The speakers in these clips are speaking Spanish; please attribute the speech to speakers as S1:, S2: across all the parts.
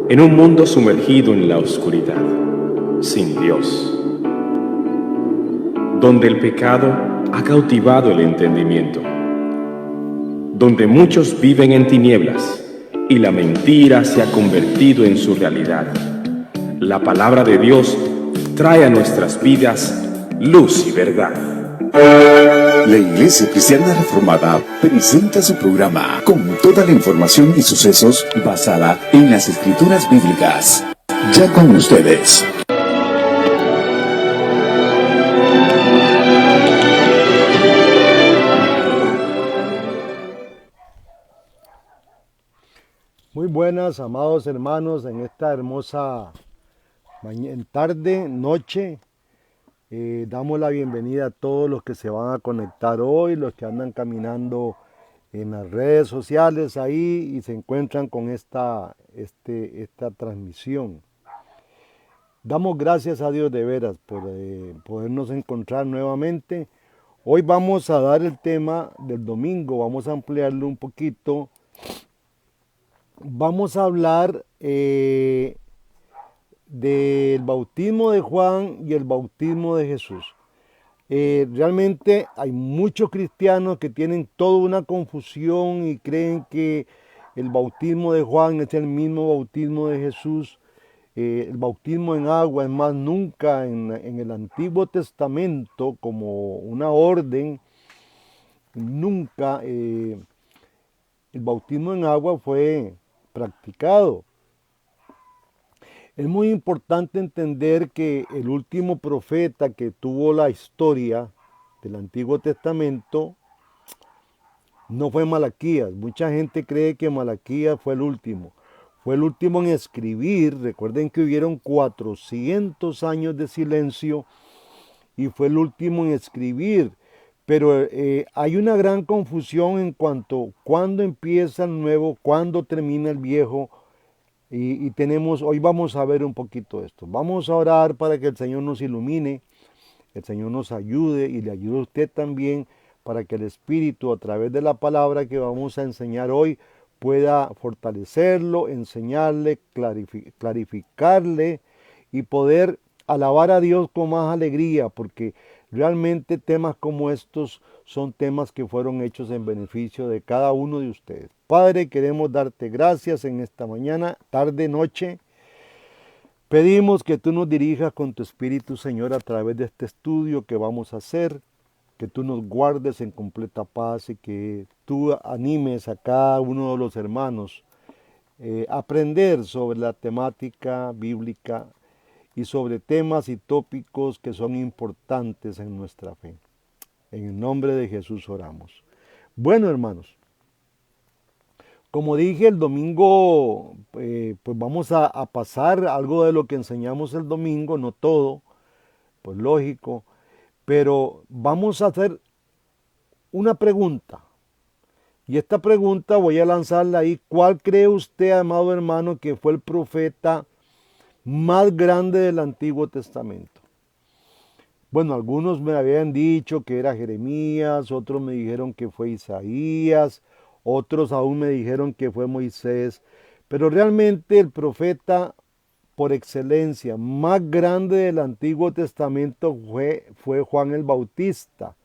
S1: En un mundo sumergido en la oscuridad, sin Dios, donde el pecado ha cautivado el entendimiento, donde muchos viven en tinieblas y la mentira se ha convertido en su realidad, la palabra de Dios trae a nuestras vidas luz y verdad.
S2: La Iglesia Cristiana Reformada presenta su programa con toda la información y sucesos basada en las Escrituras Bíblicas. Ya con ustedes.
S3: Muy buenas, amados hermanos, en esta hermosa tarde, noche. Damos la bienvenida a todos los que se van a conectar hoy, los que andan caminando en las redes sociales ahí y se encuentran con esta transmisión. Damos gracias a Dios de veras por podernos encontrar nuevamente. Hoy vamos a dar el tema del domingo, vamos a ampliarlo un poquito. Vamos a hablar del bautismo de Juan y el bautismo de Jesús. Realmente hay muchos cristianos que tienen toda una confusión y creen que el bautismo de Juan es el mismo bautismo de Jesús. El bautismo en agua, es más, nunca en el Antiguo Testamento como una orden, nunca el bautismo en agua fue practicado. Es muy importante entender que el último profeta que tuvo la historia del Antiguo Testamento no fue Malaquías. Mucha gente cree que Malaquías fue el último. Fue el último en escribir. Recuerden que hubieron 400 años de silencio y fue el último en escribir. Pero hay una gran confusión en cuanto a cuándo empieza el nuevo, cuándo termina el viejo. Y hoy vamos a ver un poquito esto. Vamos a orar para que el Señor nos ilumine, el Señor nos ayude y le ayude a usted también para que el Espíritu a través de la palabra que vamos a enseñar hoy pueda fortalecerlo, enseñarle, clarificarle y poder alabar a Dios con más alegría, porque realmente temas como estos son temas que fueron hechos en beneficio de cada uno de ustedes. Padre, queremos darte gracias en esta mañana, tarde, noche. Pedimos que tú nos dirijas con tu Espíritu, Señor, a través de este estudio que vamos a hacer, que tú nos guardes en completa paz y que tú animes a cada uno de los hermanos a aprender sobre la temática bíblica y sobre temas y tópicos que son importantes en nuestra fe. En el nombre de Jesús oramos. Bueno, hermanos, como dije el domingo, pues vamos a pasar algo de lo que enseñamos el domingo, no todo, pues lógico, pero vamos a hacer una pregunta. Y esta pregunta voy a lanzarla ahí. ¿Cuál cree usted, amado hermano, que fue el profeta más grande del Antiguo Testamento? Bueno, algunos me habían dicho que era Jeremías, otros me dijeron que fue Isaías, otros aún me dijeron que fue Moisés, pero realmente el profeta por excelencia más grande del Antiguo Testamento fue Juan el Bautista.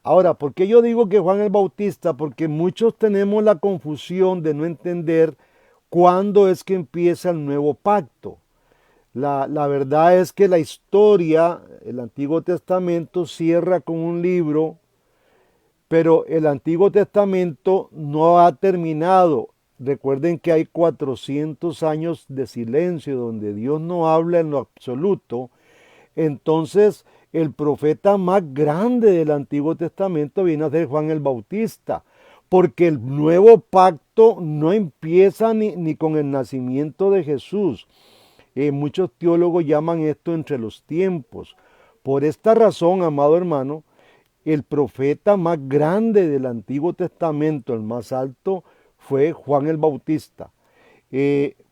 S3: Ahora, ¿por qué yo digo que Juan el Bautista? Porque muchos tenemos la confusión de no entender cuándo es que empieza el nuevo pacto. La verdad es que la historia, el Antiguo Testamento cierra con un libro, pero el Antiguo Testamento no ha terminado. Recuerden que hay 400 años de silencio donde Dios no habla en lo absoluto. Entonces, el profeta más grande del Antiguo Testamento viene a ser Juan el Bautista, porque el nuevo pacto no empieza ni con el nacimiento de Jesús. Muchos teólogos llaman esto entre los tiempos. Por esta razón, amado hermano, el profeta más grande del Antiguo Testamento, el más alto, fue Juan el Bautista.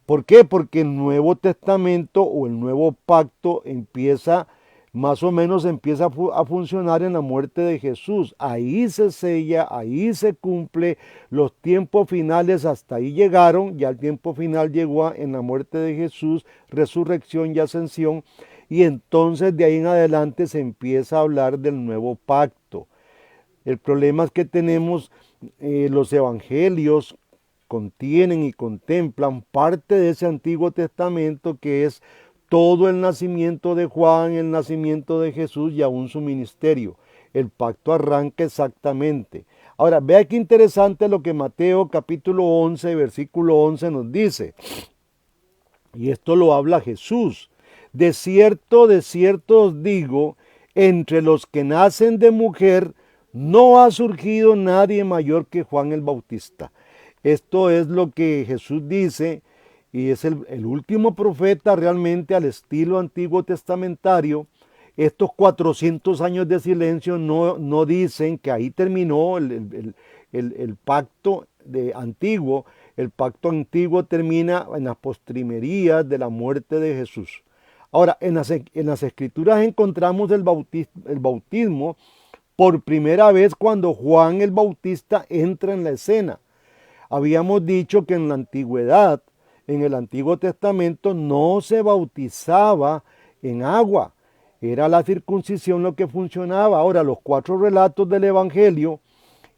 S3: ¿Por qué? Porque el Nuevo Testamento o el Nuevo Pacto empieza más o menos empieza a funcionar en la muerte de Jesús. Ahí se sella, ahí se cumple, los tiempos finales hasta ahí llegaron, ya el tiempo final llegó en la muerte de Jesús, resurrección y ascensión, y entonces de ahí en adelante se empieza a hablar del nuevo pacto. El problema es que tenemos los evangelios contienen y contemplan parte de ese Antiguo Testamento que es todo el nacimiento de Juan, el nacimiento de Jesús y aún su ministerio. El pacto arranca exactamente. Ahora, vea qué interesante lo que Mateo capítulo 11, versículo 11 nos dice. Y esto lo habla Jesús. De cierto os digo, entre los que nacen de mujer, no ha surgido nadie mayor que Juan el Bautista. Esto es lo que Jesús dice. Y es el último profeta realmente al estilo antiguo testamentario. Estos 400 años de silencio no dicen que ahí terminó el pacto antiguo. El pacto antiguo termina en las postrimerías de la muerte de Jesús. Ahora, en las escrituras encontramos el bautismo por primera vez cuando Juan el Bautista entra en la escena. Habíamos dicho que en la antigüedad, en el Antiguo Testamento, no se bautizaba en agua. Era la circuncisión lo que funcionaba. Ahora, los 4 relatos del Evangelio,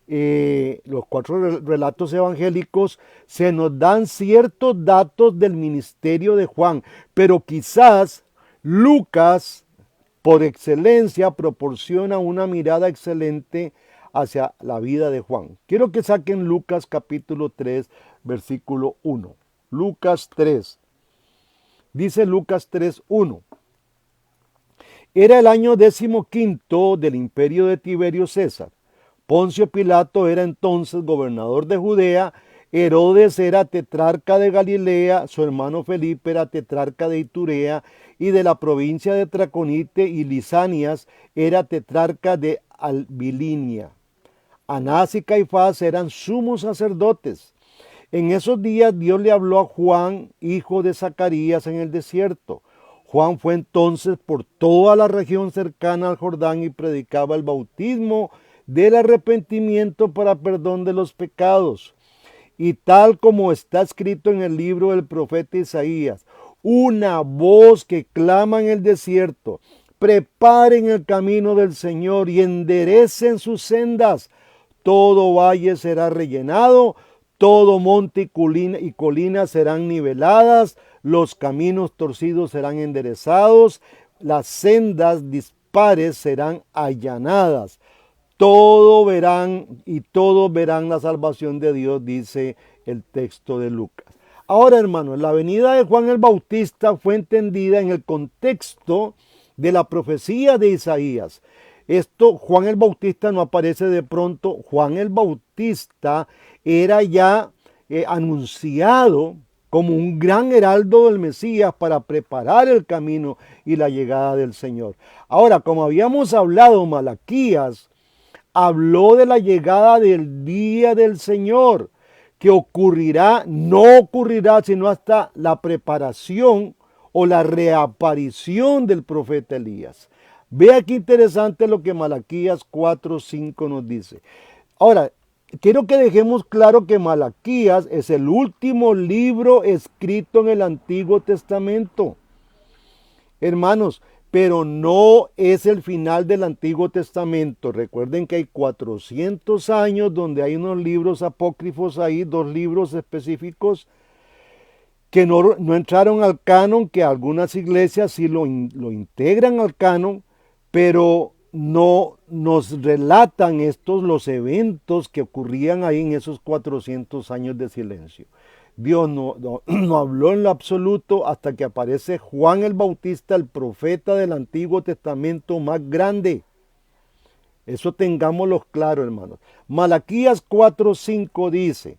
S3: los 4 relatos evangélicos, se nos dan ciertos datos del ministerio de Juan. Pero quizás Lucas, por excelencia, proporciona una mirada excelente hacia la vida de Juan. Quiero que saquen Lucas capítulo 3, versículo 1. Lucas 3. Dice Lucas 3:1. Era el año 15 del imperio de Tiberio César. Poncio Pilato era entonces gobernador de Judea. Herodes era tetrarca de Galilea. Su hermano Felipe era tetrarca de Iturea y de la provincia de Traconite. Y Lisanias era tetrarca de Abilinia. Anás y Caifás eran sumos sacerdotes. En esos días Dios le habló a Juan, hijo de Zacarías, en el desierto. Juan fue entonces por toda la región cercana al Jordán y predicaba el bautismo del arrepentimiento para perdón de los pecados. Y tal como está escrito en el libro del profeta Isaías, una voz que clama en el desierto, preparen el camino del Señor y enderecen sus sendas. Todo valle será rellenado, todo monte y colina serán niveladas, los caminos torcidos serán enderezados, las sendas dispares serán allanadas. Todo verán y todos verán la salvación de Dios, dice el texto de Lucas. Ahora, hermanos, la venida de Juan el Bautista fue entendida en el contexto de la profecía de Isaías. Juan el Bautista no aparece de pronto. Juan el Bautista era ya anunciado como un gran heraldo del Mesías para preparar el camino y la llegada del Señor. Ahora, como habíamos hablado, Malaquías habló de la llegada del día del Señor, que no ocurrirá sino hasta la preparación o la reaparición del profeta Elías. Vea qué interesante lo que Malaquías 4:5 nos dice. Ahora, quiero que dejemos claro que Malaquías es el último libro escrito en el Antiguo Testamento. Hermanos, pero no es el final del Antiguo Testamento. Recuerden que hay 400 años donde hay unos libros apócrifos ahí, 2 libros específicos que no entraron al canon, que algunas iglesias sí lo integran al canon, pero no nos relatan los eventos que ocurrían ahí en esos 400 años de silencio. Dios no habló en lo absoluto hasta que aparece Juan el Bautista, el profeta del Antiguo Testamento más grande. Eso tengámoslo claro, hermanos. Malaquías 4:5 dice: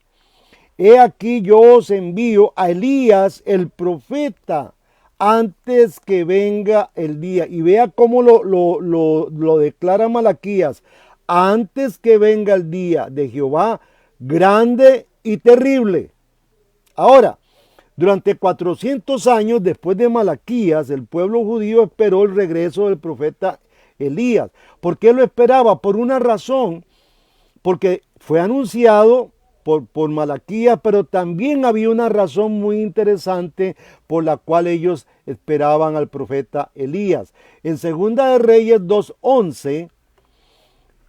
S3: He aquí yo os envío a Elías el profeta antes que venga el día. Y vea cómo lo declara Malaquías: antes que venga el día de Jehová, grande y terrible. Ahora, Durante 400 años después de Malaquías, el pueblo judío esperó el regreso del profeta Elías. ¿Por qué lo esperaba? Por una razón, porque fue anunciado por Malaquías, pero también había una razón muy interesante por la cual ellos esperaban al profeta Elías. En Segunda de Reyes 2:11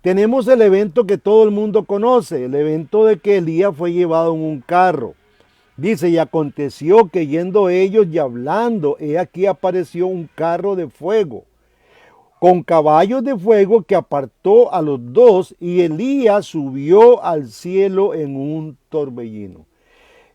S3: tenemos el evento que todo el mundo conoce, el evento de que Elías fue llevado en un carro. Dice, y aconteció que yendo ellos y hablando, he aquí apareció un carro de fuego, con caballos de fuego que apartó a los dos, y Elías subió al cielo en un torbellino.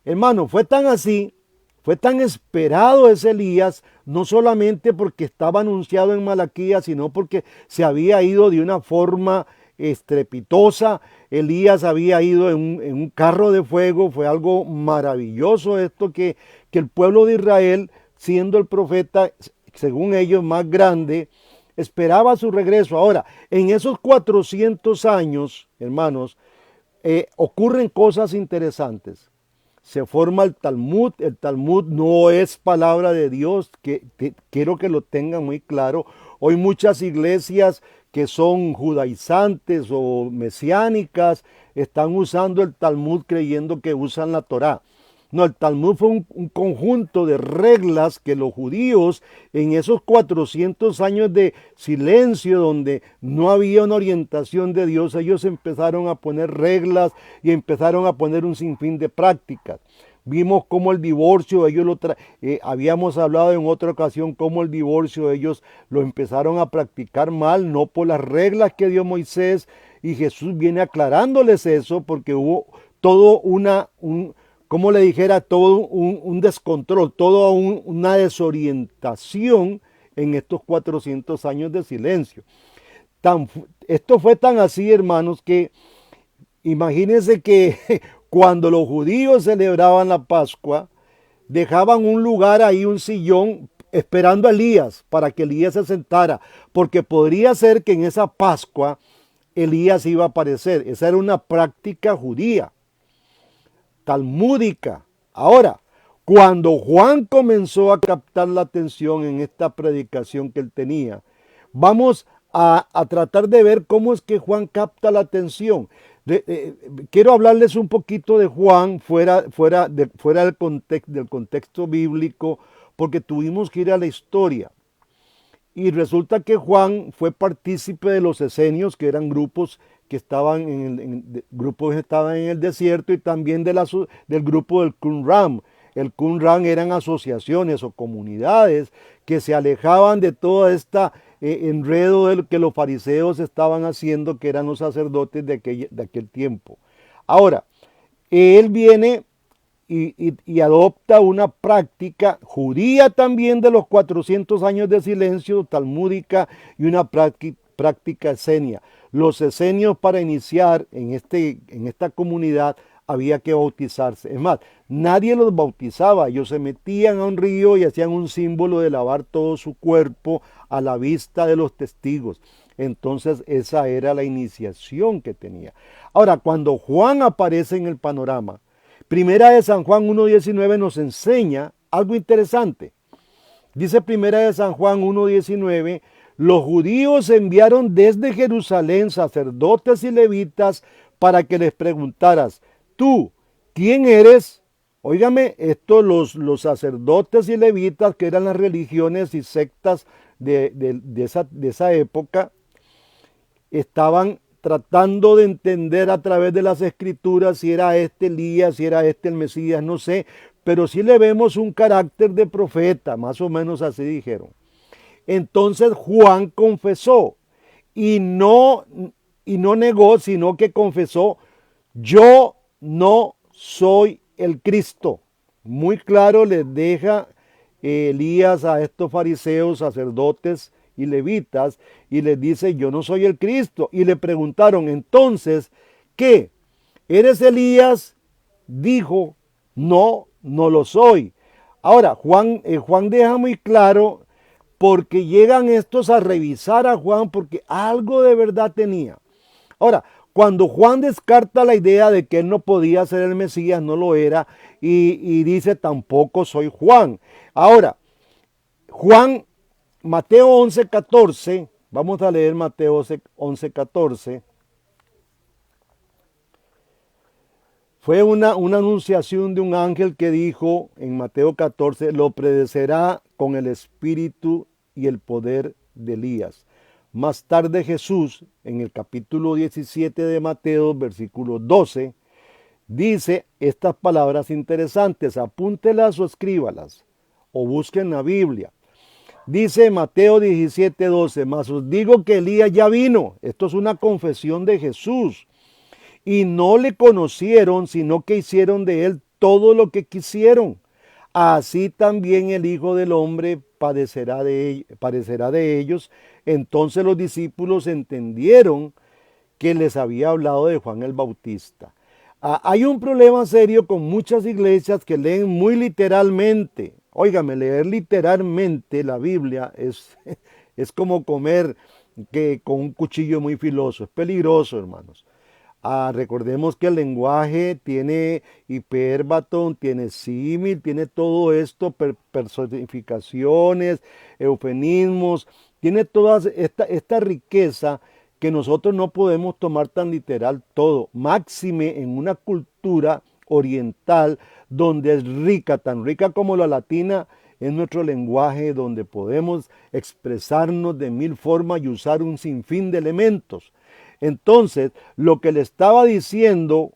S3: Hermano, fue tan así, fue tan esperado ese Elías, no solamente porque estaba anunciado en Malaquías, sino porque se había ido de una forma estrepitosa. Elías había ido en un carro de fuego. Fue algo maravilloso esto que el pueblo de Israel, siendo el profeta, según ellos, más grande, esperaba su regreso. Ahora, en esos 400 años, hermanos, ocurren cosas interesantes. Se forma el Talmud. El Talmud no es palabra de Dios, quiero que lo tengan muy claro. Hoy muchas iglesias que son judaizantes o mesiánicas están usando el Talmud creyendo que usan la Torá. No, el Talmud fue un conjunto de reglas que los judíos en esos 400 años de silencio donde no había una orientación de Dios, ellos empezaron a poner reglas y empezaron a poner un sinfín de prácticas. Vimos cómo el divorcio, habíamos hablado en otra ocasión cómo el divorcio ellos lo empezaron a practicar mal, no por las reglas que dio Moisés, y Jesús viene aclarándoles eso porque hubo todo como le dijera, todo un descontrol, toda una desorientación en estos 400 años de silencio. Esto fue tan así, hermanos, que imagínense que cuando los judíos celebraban la Pascua, dejaban un lugar ahí, un sillón, esperando a Elías, para que Elías se sentara, porque podría ser que en esa Pascua Elías iba a aparecer. Esa era una práctica judía, talmúdica. Ahora, cuando Juan comenzó a captar la atención en esta predicación que él tenía, vamos a tratar de ver cómo es que Juan capta la atención. Quiero hablarles un poquito de Juan fuera del contexto bíblico, porque tuvimos que ir a la historia. Y resulta que Juan fue partícipe de los esenios, que eran grupos que estaban estaban en el desierto, y también del grupo del Qumran. El Qumran eran asociaciones o comunidades que se alejaban de toda esta enredo que los fariseos estaban haciendo, que eran los sacerdotes de aquel tiempo. Ahora, él viene y adopta una práctica judía también de los 400 años de silencio, talmúdica, y una práctica esenia. Los esenios, para iniciar en esta comunidad, había que bautizarse. Es más, nadie los bautizaba. Ellos se metían a un río y hacían un símbolo de lavar todo su cuerpo a la vista de los testigos. Entonces esa era la iniciación que tenía. Ahora, cuando Juan aparece en el panorama, Primera de San Juan 1:19 nos enseña algo interesante. Dice Primera de San Juan 1:19, los judíos enviaron desde Jerusalén sacerdotes y levitas para que les preguntaras, ¿tú quién eres? Óigame, los sacerdotes y levitas, que eran las religiones y sectas de esa época, estaban tratando de entender a través de las escrituras si era este Elías, si era este el Mesías, no sé, pero sí le vemos un carácter de profeta, más o menos así dijeron. Entonces Juan confesó y no negó, sino que confesó, yo no soy el Cristo. Muy claro les deja Elías a estos fariseos, sacerdotes y levitas, y les dice, yo no soy el Cristo. Y le preguntaron, entonces, ¿qué? ¿Eres Elías? Dijo, no lo soy. Ahora, Juan deja muy claro, porque llegan estos a revisar a Juan, porque algo de verdad tenía. Ahora, Cuando Juan descarta la idea de que él no podía ser el Mesías, no lo era, y dice tampoco soy Juan. Ahora, Juan, Mateo 11:14, vamos a leer Mateo 11:14. Fue una anunciación de un ángel que dijo en Mateo 14, lo precederá con el espíritu y el poder de Elías. Más tarde Jesús, en el capítulo 17 de Mateo, versículo 12, dice estas palabras interesantes, apúntelas o escríbalas, o busquen la Biblia. Dice Mateo 17:12, mas os digo que Elías ya vino. Esto es una confesión de Jesús. Y no le conocieron, sino que hicieron de él todo lo que quisieron. Así también el Hijo del Hombre padecerá de ellos. Entonces los discípulos entendieron que les había hablado de Juan el Bautista. Hay un problema serio con muchas iglesias que leen muy literalmente. Óigame, leer literalmente la Biblia es como comer con un cuchillo muy filoso. Es peligroso, hermanos. Recordemos que el lenguaje tiene hipérbaton, tiene símil, tiene todo esto, personificaciones, eufemismos, tiene toda esta riqueza que nosotros no podemos tomar tan literal todo, máxime en una cultura oriental donde es rica, tan rica como la latina, es nuestro lenguaje donde podemos expresarnos de mil formas y usar un sinfín de elementos. Entonces, lo que le estaba diciendo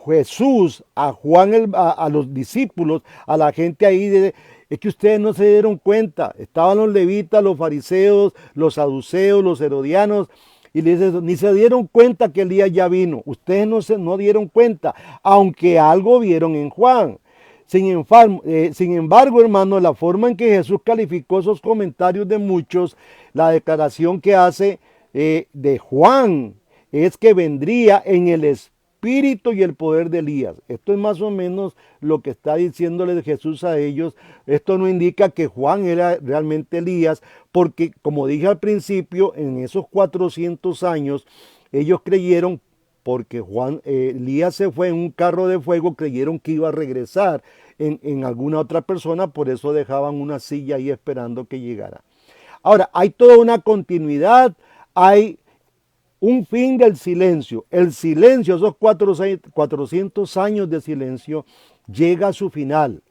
S3: Jesús a Juan, a los discípulos, a la gente ahí, es que ustedes no se dieron cuenta. Estaban los levitas, los fariseos, los saduceos, los herodianos, y le dice, ni se dieron cuenta que Elías ya vino. Ustedes no dieron cuenta, aunque algo vieron en Juan. Sin embargo, hermano, la forma en que Jesús calificó esos comentarios de muchos, la declaración que hace de Juan es que vendría en el espíritu y el poder de Elías. Esto es más o menos lo que está diciéndole Jesús a ellos. Esto no indica que Juan era realmente Elías, porque como dije al principio, en esos 400 años, ellos creyeron, porque Elías se fue en un carro de fuego, creyeron que iba a regresar en alguna otra persona, por eso dejaban una silla ahí esperando que llegara. Ahora, hay toda una continuidad, hay un fin del silencio. El silencio, esos 400 años de silencio, llega a su final.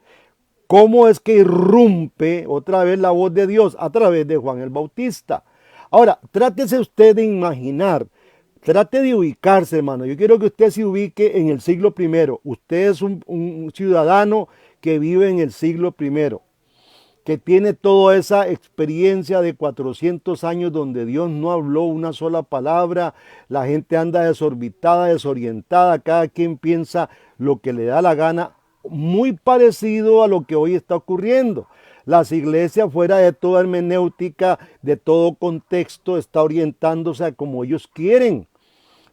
S3: ¿Cómo es que irrumpe otra vez la voz de Dios? A través de Juan el Bautista. Ahora, trátese usted de imaginar, trate de ubicarse, hermano. Yo quiero que usted se ubique en el siglo I. Usted es un ciudadano que vive en el siglo I, que tiene toda esa experiencia de 400 años donde Dios no habló una sola palabra, la gente anda desorbitada, desorientada, cada quien piensa lo que le da la gana, muy parecido a lo que hoy está ocurriendo. Las iglesias, fuera de toda hermenéutica, de todo contexto, está orientándose a como ellos quieren.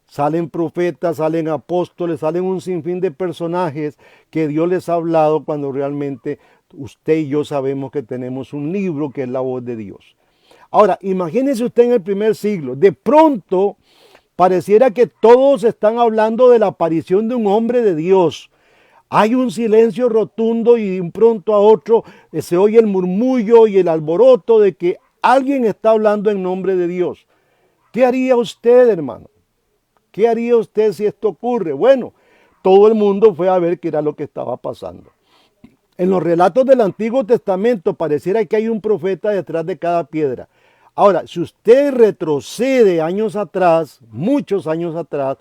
S3: Salen profetas, salen apóstoles, salen un sinfín de personajes que Dios les ha hablado cuando realmente usted y yo sabemos que tenemos un libro que es la voz de Dios. Ahora, imagínese usted en el primer siglo, de pronto pareciera que todos están hablando de la aparición de un hombre de Dios. Hay un silencio rotundo y de un pronto a otro se oye el murmullo y el alboroto de que alguien está hablando en nombre de Dios. ¿Qué haría usted, hermano? ¿Qué haría usted si esto ocurre? Bueno, todo el mundo fue a ver qué era lo que estaba pasando. En los relatos del Antiguo Testamento pareciera que hay un profeta detrás de cada piedra. Ahora, si usted retrocede años atrás, muchos años atrás,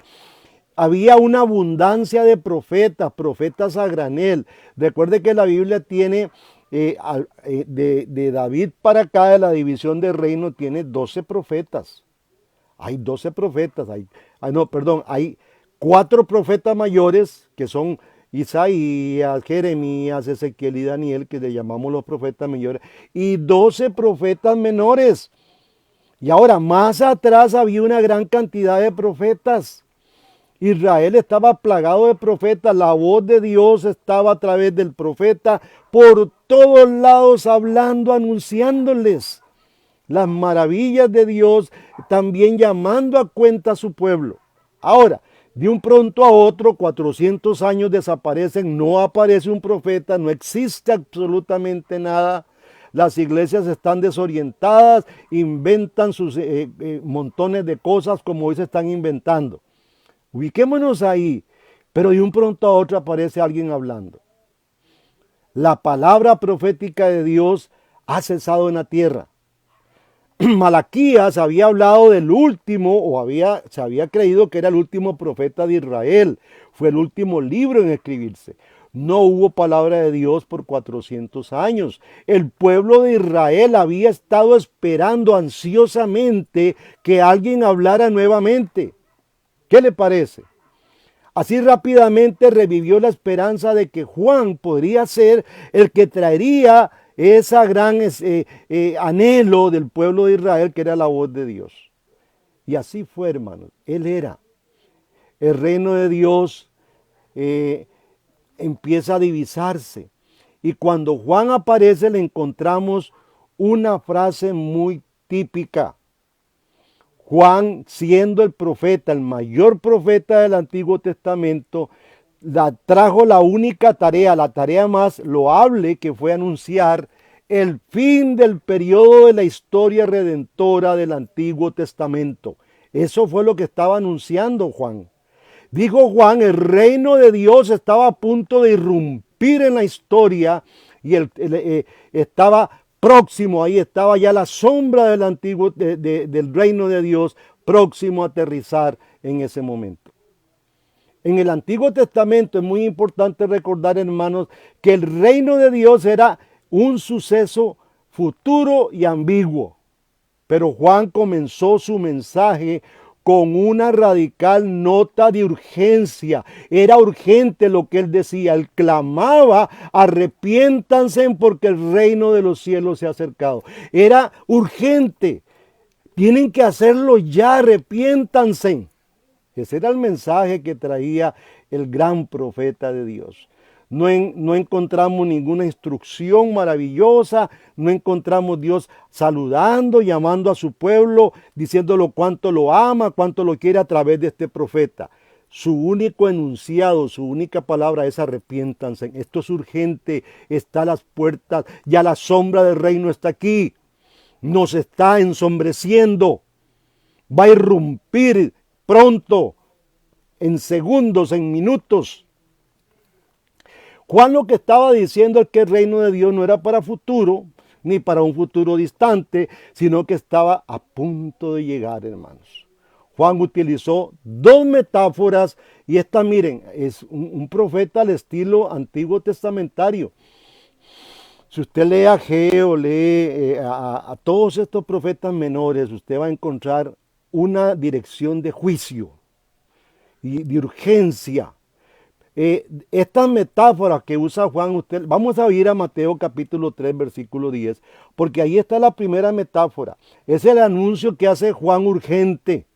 S3: había una abundancia de profetas a granel. Recuerde que la Biblia tiene, de David para acá, de la división del reino, tiene 12 profetas. Hay 12 profetas, hay 4 profetas mayores que son Isaías, Jeremías, Ezequiel y Daniel, que le llamamos los profetas mayores, y 12 profetas menores. Y ahora, más atrás había una gran cantidad de profetas. Israel estaba plagado de profetas, la voz de Dios estaba a través del profeta por todos lados hablando, anunciándoles las maravillas de Dios, también llamando a cuenta a su pueblo. Ahora, de un pronto a otro, 400 años desaparecen, no aparece un profeta, no existe absolutamente nada. Las iglesias están desorientadas, inventan sus montones de cosas como hoy se están inventando. Ubiquémonos ahí, pero de un pronto a otro aparece alguien hablando. La palabra profética de Dios ha cesado en la tierra. Malaquías había hablado del último, se había creído que era el último profeta de Israel. Fue el último libro en escribirse. No hubo palabra de Dios por 400 años. El pueblo de Israel había estado esperando ansiosamente que alguien hablara nuevamente. ¿Qué le parece? Así rápidamente revivió la esperanza de que Juan podría ser el que traería esa gran anhelo del pueblo de Israel, que era la voz de Dios. Y así fue, hermanos. Él era. El reino de Dios empieza a divisarse. Y cuando Juan aparece le encontramos una frase muy típica. Juan, siendo el profeta, el mayor profeta del Antiguo Testamento, trajo la única tarea, la tarea más loable, que fue anunciar el fin del periodo de la historia redentora del Antiguo Testamento. Eso fue lo que estaba anunciando Juan. Dijo Juan, el reino de Dios estaba a punto de irrumpir en la historia y estaba próximo, ahí estaba ya la sombra del antiguo, del reino de Dios, próximo a aterrizar en ese momento. En el Antiguo Testamento es muy importante recordar, hermanos, que el reino de Dios era un suceso futuro y ambiguo. Pero Juan comenzó su mensaje con una radical nota de urgencia. Era urgente lo que él decía. Él clamaba, arrepiéntanse porque el reino de los cielos se ha acercado. Era urgente. Tienen que hacerlo ya, arrepiéntanse. Ese era el mensaje que traía el gran profeta de Dios. No encontramos ninguna instrucción maravillosa, no encontramos Dios saludando, llamando a su pueblo, diciéndolo cuánto lo ama, cuánto lo quiere a través de este profeta. Su único enunciado, su única palabra es arrepiéntanse. Esto es urgente, está a las puertas, ya la sombra del reino está aquí, nos está ensombreciendo, va a irrumpir pronto, en segundos, en minutos. Juan lo que estaba diciendo es que el reino de Dios no era para futuro, ni para un futuro distante, sino que estaba a punto de llegar, hermanos. Juan utilizó dos metáforas y esta, miren, es un profeta al estilo antiguo testamentario. Si usted lee a Ageo, lee a todos estos profetas menores, usted va a encontrar una dirección de juicio y de urgencia. Estas metáforas que usa Juan, vamos a ir a Mateo capítulo 3, versículo 10, porque ahí está la primera metáfora. Es el anuncio que hace Juan urgente.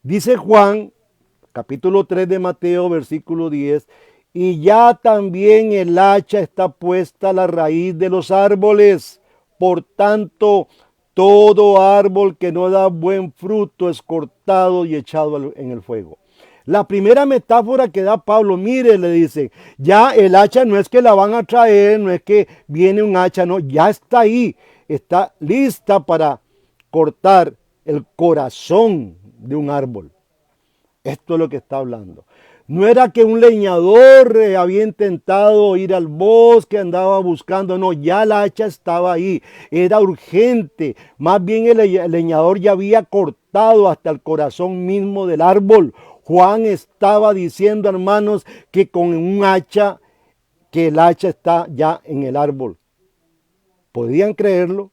S3: Dice Juan, capítulo 3 de Mateo, versículo 10, y ya también el hacha está puesta a la raíz de los árboles. Por tanto, todo árbol que no da buen fruto es cortado y echado en el fuego. La primera metáfora que da Pablo, mire, le dice, ya el hacha no es que la van a traer, no es que viene un hacha, no, ya está ahí, está lista para cortar el corazón de un árbol. Esto es lo que está hablando. No era que un leñador había intentado ir al bosque, andaba buscando, no, ya la hacha estaba ahí, era urgente. Más bien el leñador ya había cortado hasta el corazón mismo del árbol. Juan estaba diciendo, hermanos, que con un hacha, que el hacha está ya en el árbol. ¿Podían creerlo?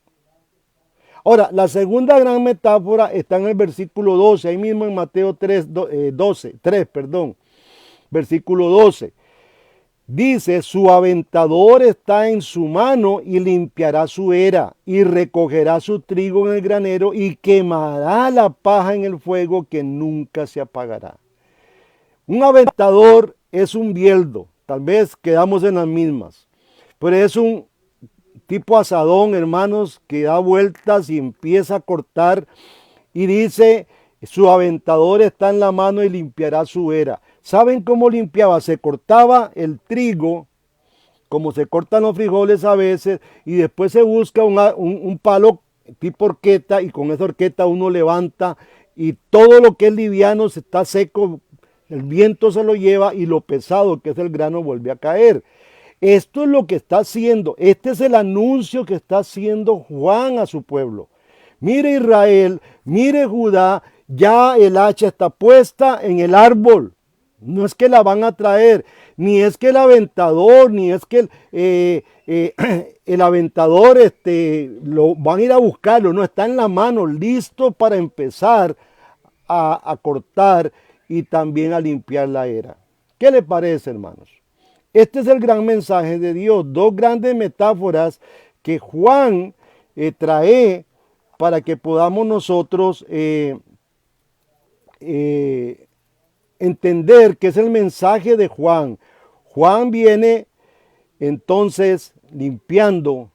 S3: Ahora, la segunda gran metáfora está en el versículo 12, ahí mismo en Mateo 3, versículo 12. Dice, su aventador está en su mano y limpiará su era y recogerá su trigo en el granero y quemará la paja en el fuego que nunca se apagará. Un aventador es un bieldo, tal vez quedamos en las mismas, pero es un tipo asadón, hermanos, que da vueltas y empieza a cortar y dice Su aventador está en la mano y limpiará su era. ¿Saben cómo limpiaba? Se cortaba el trigo, como se cortan los frijoles a veces, y después se busca un palo tipo horqueta, y con esa horqueta uno levanta, y todo lo que es liviano se está seco, el viento se lo lleva, y lo pesado que es el grano vuelve a caer. Esto es lo que está haciendo, este es el anuncio que está haciendo Juan a su pueblo. Mire Israel, mire Judá, ya el hacha está puesta en el árbol. No es que la van a traer, ni es que el aventador, ni es que el aventador lo van a ir a buscarlo. No, está en la mano, listo para empezar a cortar y también a limpiar la era. ¿Qué le parece, hermanos? Este es el gran mensaje de Dios. Dos grandes metáforas que Juan trae para que podamos nosotros entender que es el mensaje de Juan. Juan viene entonces limpiando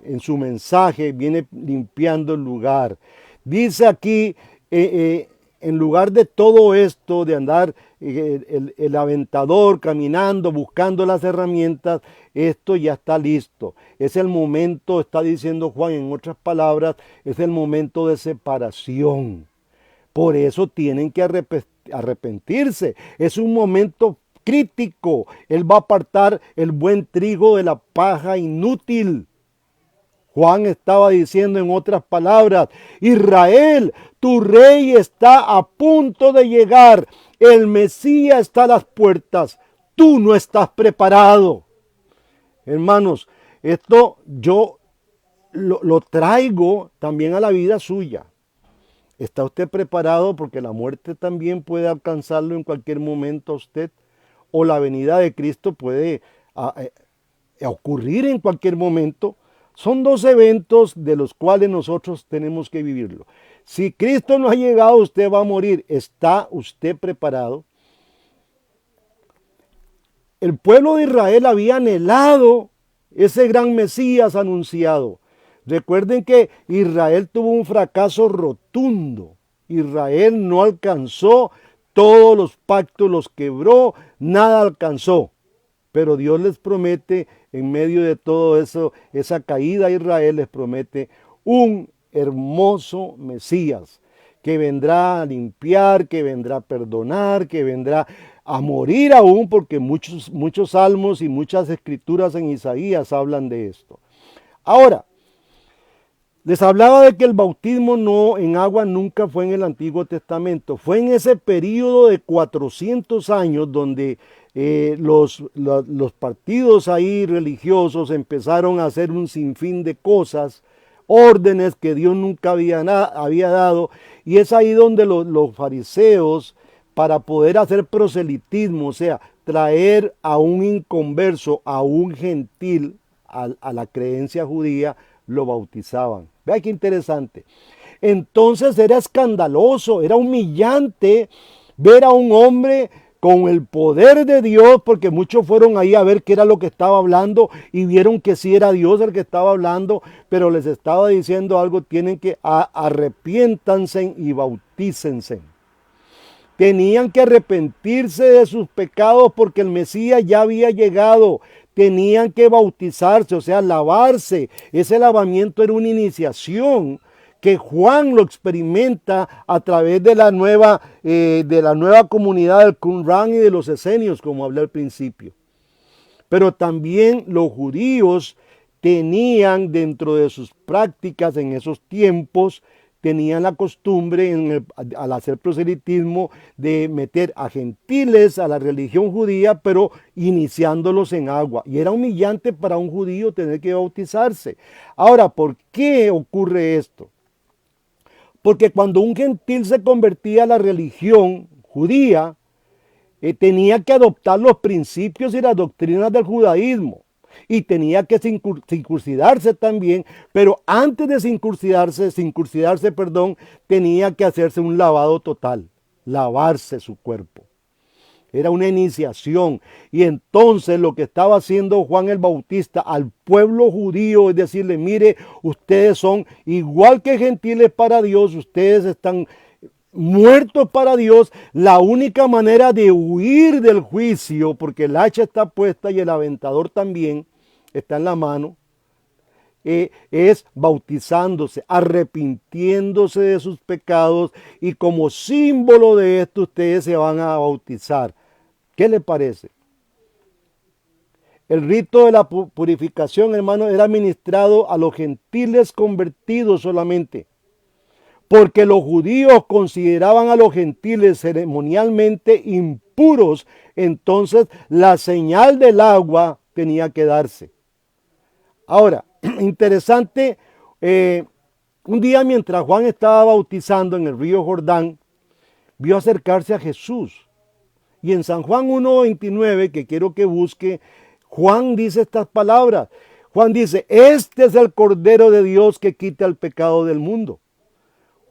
S3: en su mensaje, viene limpiando el lugar. Dice aquí, en lugar de todo esto, de andar el aventador caminando, buscando las herramientas, esto ya está listo. Es el momento, está diciendo Juan en otras palabras, es el momento de separación. Por eso tienen que arrepentirse. Es un momento crítico. Él va a apartar el buen trigo de la paja inútil. Juan estaba diciendo en otras palabras, Israel, tu rey está a punto de llegar. El Mesías está a las puertas. Tú no estás preparado. Hermanos, esto yo lo traigo también a la vida suya. ¿Está usted preparado? Porque la muerte también puede alcanzarlo en cualquier momento a usted. O la venida de Cristo puede ocurrir en cualquier momento. Son dos eventos de los cuales nosotros tenemos que vivirlo. Si Cristo no ha llegado, usted va a morir. ¿Está usted preparado? El pueblo de Israel había anhelado ese gran Mesías anunciado. Recuerden que Israel tuvo un fracaso rotundo. Israel no alcanzó, todos los pactos los quebró, nada alcanzó. Pero Dios les promete, en medio de todo eso, esa caída a Israel, les promete un hermoso Mesías que vendrá a limpiar, que vendrá a perdonar, que vendrá a morir aún, porque muchos salmos y muchas escrituras en Isaías hablan de esto. Ahora, les hablaba de que el bautismo en agua nunca fue en el Antiguo Testamento. Fue en ese periodo de 400 años donde los partidos ahí religiosos empezaron a hacer un sinfín de cosas, órdenes que Dios nunca había dado. Y es ahí donde los fariseos, para poder hacer proselitismo, o sea, traer a un inconverso, a un gentil, a la creencia judía, lo bautizaban. Vea qué interesante. Entonces era escandaloso, era humillante ver a un hombre con el poder de Dios, porque muchos fueron ahí a ver qué era lo que estaba hablando y vieron que sí era Dios el que estaba hablando, pero les estaba diciendo algo: tienen que arrepiéntanse y bautícense. Tenían que arrepentirse de sus pecados porque el Mesías ya había llegado. Tenían que bautizarse, o sea, lavarse. Ese lavamiento era una iniciación que Juan lo experimenta a través de la nueva comunidad del Qumran y de los esenios, como hablé al principio. Pero también los judíos tenían dentro de sus prácticas en esos tiempos, tenían la costumbre al hacer proselitismo de meter a gentiles a la religión judía, pero iniciándolos en agua. Y era humillante para un judío tener que bautizarse. Ahora, ¿por qué ocurre esto? Porque cuando un gentil se convertía a la religión judía, tenía que adoptar los principios y las doctrinas del judaísmo. Y tenía que circuncidarse también, pero antes de circuncidarse, tenía que hacerse un lavado total, lavarse su cuerpo. Era una iniciación. Y entonces lo que estaba haciendo Juan el Bautista al pueblo judío es decirle: mire, ustedes son igual que gentiles para Dios, ustedes están muertos para Dios, la única manera de huir del juicio, porque el hacha está puesta y el aventador también está en la mano, es bautizándose, arrepintiéndose de sus pecados, y como símbolo de esto ustedes se van a bautizar. ¿Qué le parece? El rito de la purificación, hermano, era administrado a los gentiles convertidos solamente, porque los judíos consideraban a los gentiles ceremonialmente impuros. Entonces la señal del agua tenía que darse. Ahora, interesante, un día mientras Juan estaba bautizando en el río Jordán, vio acercarse a Jesús. Y en San Juan 1:29, que quiero que busque, Juan dice estas palabras. Juan dice, este es el Cordero de Dios que quita el pecado del mundo.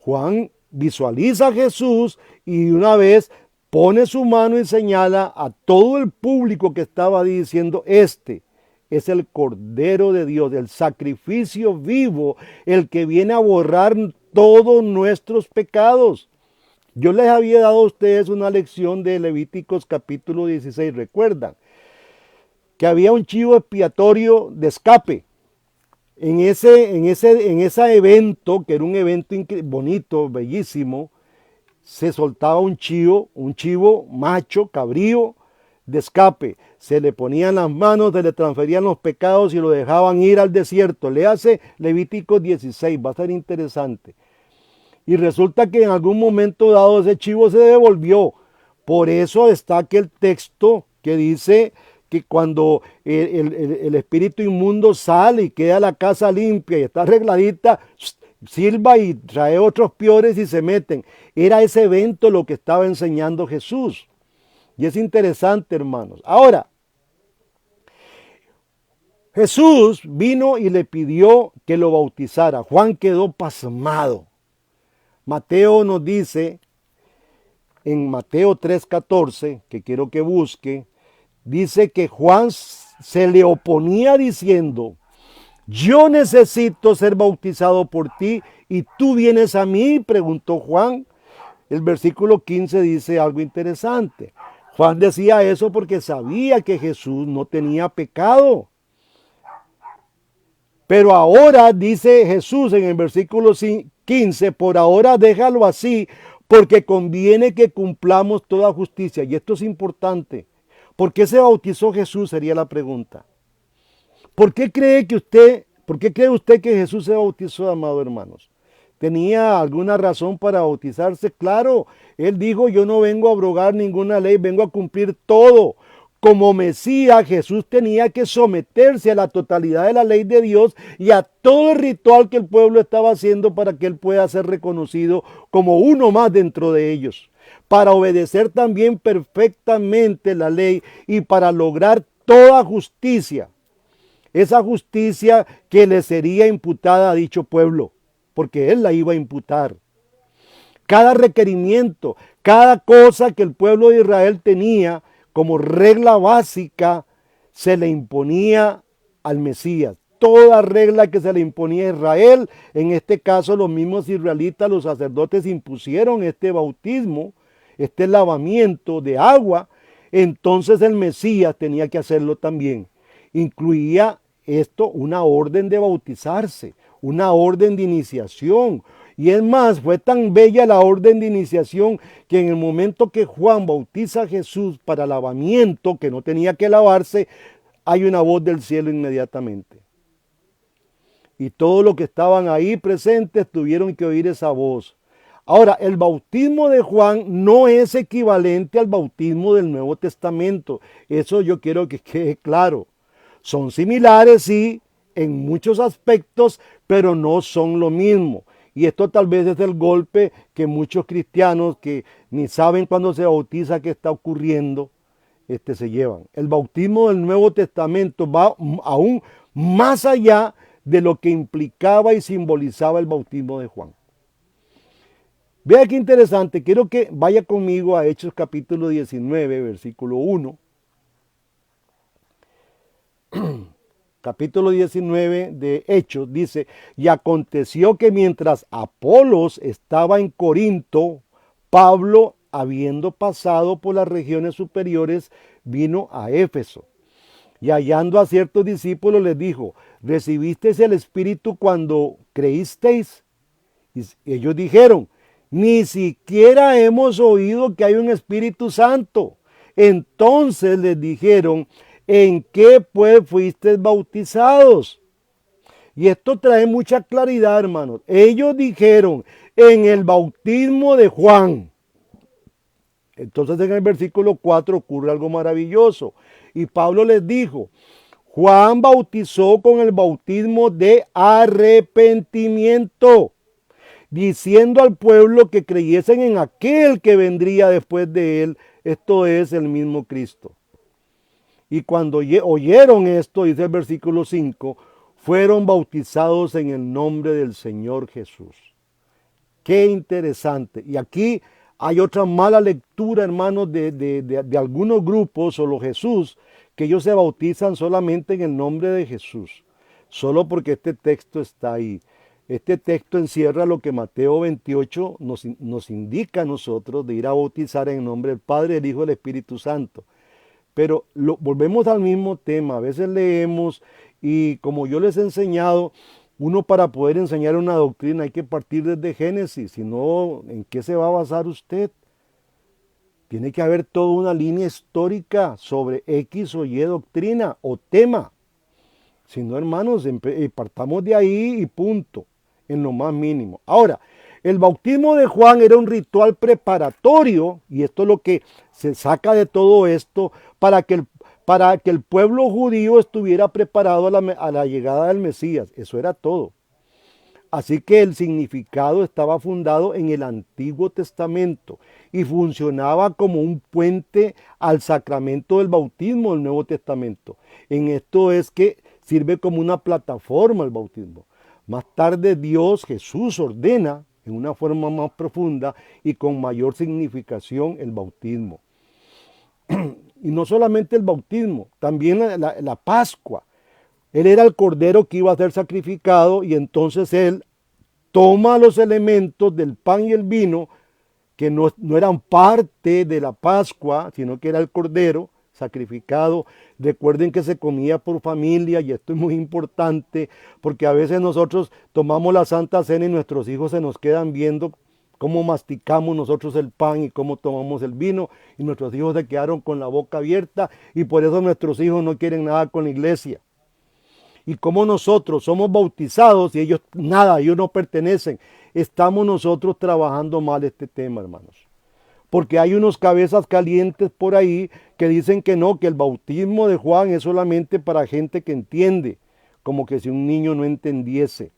S3: Juan visualiza a Jesús y una vez pone su mano y señala a todo el público que estaba diciendo, este es el Cordero de Dios, el sacrificio vivo, el que viene a borrar todos nuestros pecados. Yo les había dado a ustedes una lección de Levíticos capítulo 16, recuerdan, que había un chivo expiatorio de escape. En ese evento, que era un evento bonito, bellísimo, se soltaba un chivo macho, cabrío, de escape. Se le ponían las manos, se le transferían los pecados y lo dejaban ir al desierto. Léase Levíticos 16, va a ser interesante. Y resulta que en algún momento dado ese chivo se devolvió. Por eso está aquel texto que dice que cuando el espíritu inmundo sale y queda la casa limpia y está arregladita, silba y trae otros piores y se meten. Era ese evento lo que estaba enseñando Jesús. Y es interesante, hermanos. Ahora, Jesús vino y le pidió que lo bautizara. Juan quedó pasmado. Mateo nos dice, en Mateo 3:14, que quiero que busque, dice que Juan se le oponía diciendo, yo necesito ser bautizado por ti y tú vienes a mí, preguntó Juan. El versículo 15 dice algo interesante. Juan decía eso porque sabía que Jesús no tenía pecado. Pero ahora dice Jesús en el versículo 15, por ahora déjalo así, porque conviene que cumplamos toda justicia. Y esto es importante. ¿Por qué se bautizó Jesús? Sería la pregunta. ¿Por qué cree usted que Jesús se bautizó, amados hermanos? ¿Tenía alguna razón para bautizarse? Claro, él dijo, yo no vengo a abrogar ninguna ley, vengo a cumplir todo. Como Mesías, Jesús tenía que someterse a la totalidad de la ley de Dios y a todo el ritual que el pueblo estaba haciendo para que él pueda ser reconocido como uno más dentro de ellos. Para obedecer también perfectamente la ley y para lograr toda justicia. Esa justicia que le sería imputada a dicho pueblo, porque él la iba a imputar. Cada requerimiento, cada cosa que el pueblo de Israel tenía como regla básica, se le imponía al Mesías. Toda regla que se le imponía a Israel, en este caso los mismos israelitas, los sacerdotes impusieron este bautismo, este lavamiento de agua, entonces el Mesías tenía que hacerlo también. Incluía esto una orden de bautizarse, una orden de iniciación. Y es más, fue tan bella la orden de iniciación que en el momento que Juan bautiza a Jesús para lavamiento, que no tenía que lavarse, hay una voz del cielo inmediatamente. Y todos los que estaban ahí presentes tuvieron que oír esa voz. Ahora, el bautismo de Juan no es equivalente al bautismo del Nuevo Testamento. Eso yo quiero que quede claro. Son similares, sí, en muchos aspectos, pero no son lo mismo. Y esto tal vez es el golpe que muchos cristianos que ni saben cuándo se bautiza qué está ocurriendo, se llevan. El bautismo del Nuevo Testamento va aún más allá de lo que implicaba y simbolizaba el bautismo de Juan. Vea qué interesante, quiero que vaya conmigo a Hechos capítulo 19, versículo 1. Capítulo 19 de Hechos dice, y aconteció que mientras Apolos estaba en Corinto, Pablo, habiendo pasado por las regiones superiores, vino a Éfeso. Y hallando a ciertos discípulos les dijo, ¿recibisteis el Espíritu cuando creísteis? Y ellos dijeron, ni siquiera hemos oído que hay un Espíritu Santo. Entonces les dijeron, ¿en qué pues fuisteis bautizados? Y esto trae mucha claridad, hermanos. Ellos dijeron, en el bautismo de Juan. Entonces en el versículo 4 ocurre algo maravilloso. Y Pablo les dijo, Juan bautizó con el bautismo de arrepentimiento, diciendo al pueblo que creyesen en aquel que vendría después de él, esto es el mismo Cristo. Y cuando oyeron esto, dice el versículo 5, fueron bautizados en el nombre del Señor Jesús. Qué interesante. Y aquí hay otra mala lectura, hermanos, de algunos grupos, solo Jesús, que ellos se bautizan solamente en el nombre de Jesús, solo porque este texto está ahí. Este texto encierra lo que Mateo 28 nos indica a nosotros de ir a bautizar en el nombre del Padre, del Hijo y del Espíritu Santo. Pero volvemos al mismo tema, a veces leemos y como yo les he enseñado, uno para poder enseñar una doctrina hay que partir desde Génesis, si no, ¿en qué se va a basar usted? Tiene que haber toda una línea histórica sobre X o Y doctrina o tema. Si no, hermanos, partamos de ahí y punto, en lo más mínimo. Ahora, el bautismo de Juan era un ritual preparatorio, y esto es lo que se saca de todo esto, para que el pueblo judío estuviera preparado a la llegada del Mesías. Eso era todo. Así que el significado estaba fundado en el Antiguo Testamento y funcionaba como un puente al sacramento del bautismo del Nuevo Testamento. En esto es que sirve como una plataforma el bautismo. Más tarde Jesús ordena en una forma más profunda y con mayor significación el bautismo. Y no solamente el bautismo, también la Pascua. Él era el cordero que iba a ser sacrificado y entonces él toma los elementos del pan y el vino que no eran parte de la Pascua, sino que era el cordero sacrificado. Recuerden que se comía por familia y esto es muy importante porque a veces nosotros tomamos la Santa Cena y nuestros hijos se nos quedan viendo cómo masticamos nosotros el pan y cómo tomamos el vino y nuestros hijos se quedaron con la boca abierta y por eso nuestros hijos no quieren nada con la iglesia. Y como nosotros somos bautizados y ellos no pertenecen, estamos nosotros trabajando mal este tema, hermanos. Porque hay unos cabezas calientes por ahí que dicen que no, que el bautismo de Juan es solamente para gente que entiende, como que si un niño no entendiese.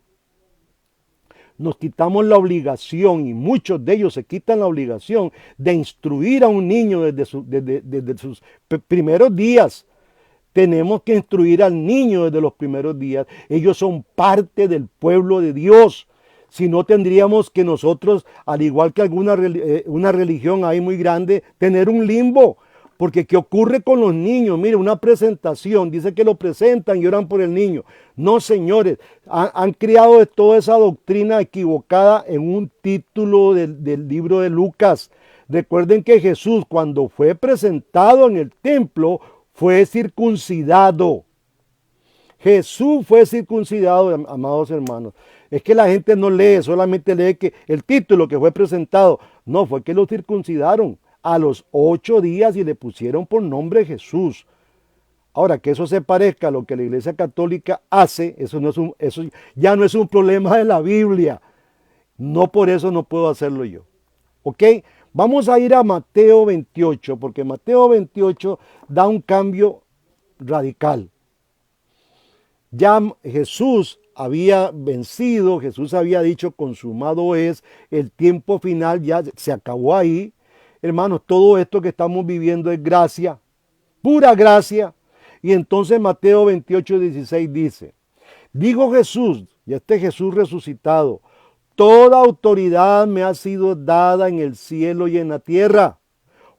S3: Nos quitamos la obligación, y muchos de ellos se quitan la obligación de instruir a un niño desde sus primeros días. Tenemos que instruir al niño desde los primeros días. Ellos son parte del pueblo de Dios. Si no, tendríamos que nosotros, al igual que una religión ahí muy grande, tener un limbo. Porque ¿qué ocurre con los niños? Mire, una presentación, dice que lo presentan y oran por el niño. No, señores, han creado toda esa doctrina equivocada en un título del libro de Lucas. Recuerden que Jesús, cuando fue presentado en el templo, fue circuncidado. Jesús fue circuncidado, amados hermanos. Es que la gente no lee, solamente lee que el título que fue presentado. No, fue que lo circuncidaron a los 8 días y le pusieron por nombre Jesús. Ahora, que eso se parezca a lo que la Iglesia Católica hace, eso ya no es un problema de la Biblia. No, por eso no puedo hacerlo yo. ¿Ok? Vamos a ir a Mateo 28, porque Mateo 28 da un cambio radical. Ya Jesús había vencido, Jesús había dicho consumado es, el tiempo final ya se acabó ahí. Hermanos, todo esto que estamos viviendo es gracia, pura gracia. Y entonces Mateo 28:16 dice, dijo Jesús, y este Jesús resucitado, toda autoridad me ha sido dada en el cielo y en la tierra.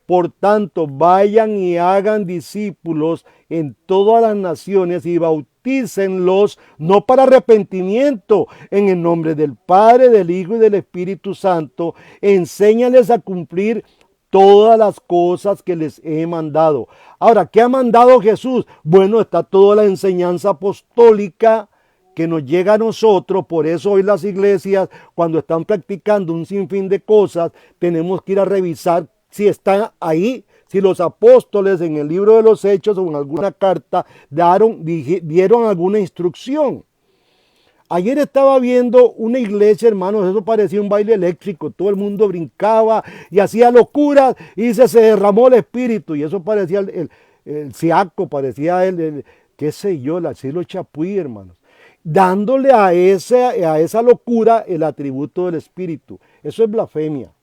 S3: Por tanto, vayan y hagan discípulos en todas las naciones y bautícenlos, no para arrepentimiento, en el nombre del Padre, del Hijo y del Espíritu Santo. Enséñales a cumplir todas las cosas que les he mandado. Ahora, ¿qué ha mandado Jesús? Bueno, está toda la enseñanza apostólica que nos llega a nosotros. Por eso hoy las iglesias, cuando están practicando un sinfín de cosas, tenemos que ir a revisar si están ahí, si los apóstoles en el libro de los Hechos o en alguna carta dieron alguna instrucción. Ayer estaba viendo una iglesia, hermanos, eso parecía un baile eléctrico, todo el mundo brincaba y hacía locuras y se derramó el espíritu, y eso parecía el siaco, parecía qué sé yo, el asilo chapuí, hermanos, dándole a esa locura el atributo del espíritu. Eso es blasfemia,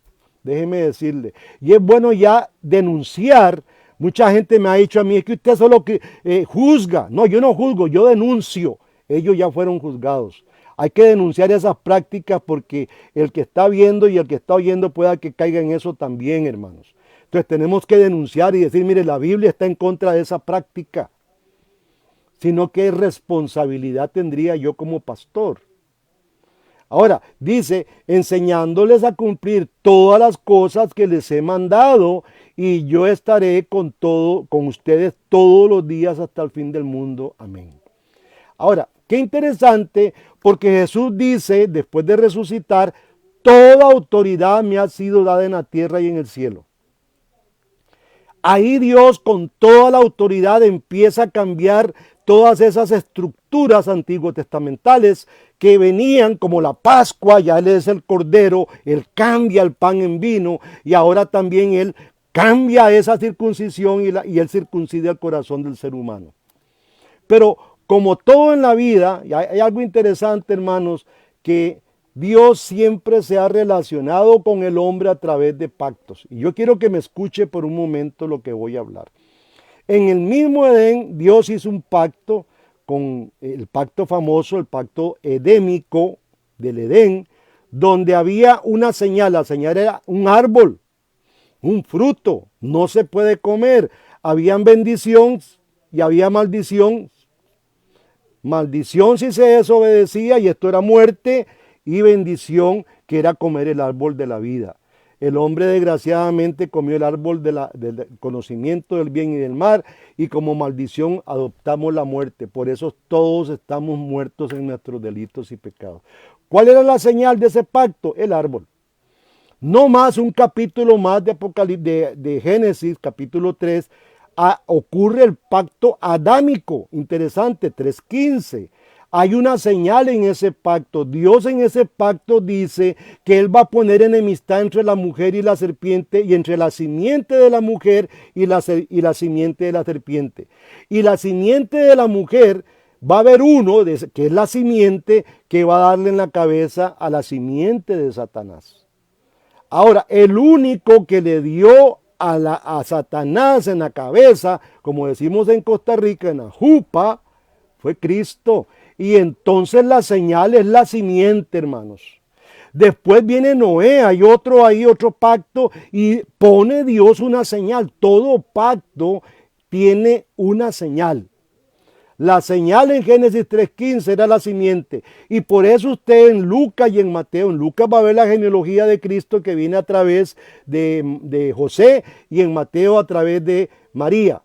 S3: déjeme decirle. Y es bueno ya denunciar. Mucha gente me ha dicho a mí, es que usted solo juzga. No, yo no juzgo, yo denuncio. Ellos ya fueron juzgados. Hay que denunciar esas prácticas porque el que está viendo y el que está oyendo pueda que caiga en eso también, hermanos. Entonces tenemos que denunciar y decir, mire, la Biblia está en contra de esa práctica. Sino qué responsabilidad tendría yo como pastor. Ahora, dice, enseñándoles a cumplir todas las cosas que les he mandado, y yo estaré con ustedes todos los días hasta el fin del mundo. Amén. Ahora, qué interesante, porque Jesús dice, después de resucitar, toda autoridad me ha sido dada en la tierra y en el cielo. Ahí Dios con toda la autoridad empieza a cambiar todas esas estructuras antiguos testamentales que venían como la Pascua. Ya Él es el Cordero, Él cambia el pan en vino, y ahora también Él cambia esa circuncisión y Él circuncide el corazón del ser humano. Pero como todo en la vida, y hay algo interesante, hermanos, que Dios siempre se ha relacionado con el hombre a través de pactos. Y yo quiero que me escuche por un momento lo que voy a hablar. En el mismo Edén, Dios hizo un pacto, con el pacto famoso, el pacto edémico del Edén, donde había una señal. La señal era un árbol, un fruto, no se puede comer. Habían bendición y había maldición. Maldición si se desobedecía, y esto era muerte, y bendición, que era comer el árbol de la vida. El hombre desgraciadamente comió el árbol del conocimiento del bien y del mal, y como maldición adoptamos la muerte. Por eso todos estamos muertos en nuestros delitos y pecados. ¿Cuál era la señal de ese pacto? El árbol. No más un capítulo más de Génesis, capítulo 3, ocurre el pacto adámico. Interesante, 3:15. Hay una señal en ese pacto. Dios en ese pacto dice que Él va a poner enemistad entre la mujer y la serpiente, y entre la simiente de la mujer y la simiente de la serpiente. Y la simiente de la mujer, va a haber uno, que es la simiente, que va a darle en la cabeza a la simiente de Satanás. Ahora, el único que le dio a Satanás en la cabeza, como decimos en Costa Rica, en la jupa, fue Cristo. Y entonces la señal es la simiente, hermanos. Después viene Noé, hay otro pacto, y pone Dios una señal. Todo pacto tiene una señal. La señal en Génesis 3:15 era la simiente. Y por eso usted en Lucas y en Mateo, en Lucas va a ver la genealogía de Cristo que viene a través de José, y en Mateo a través de María.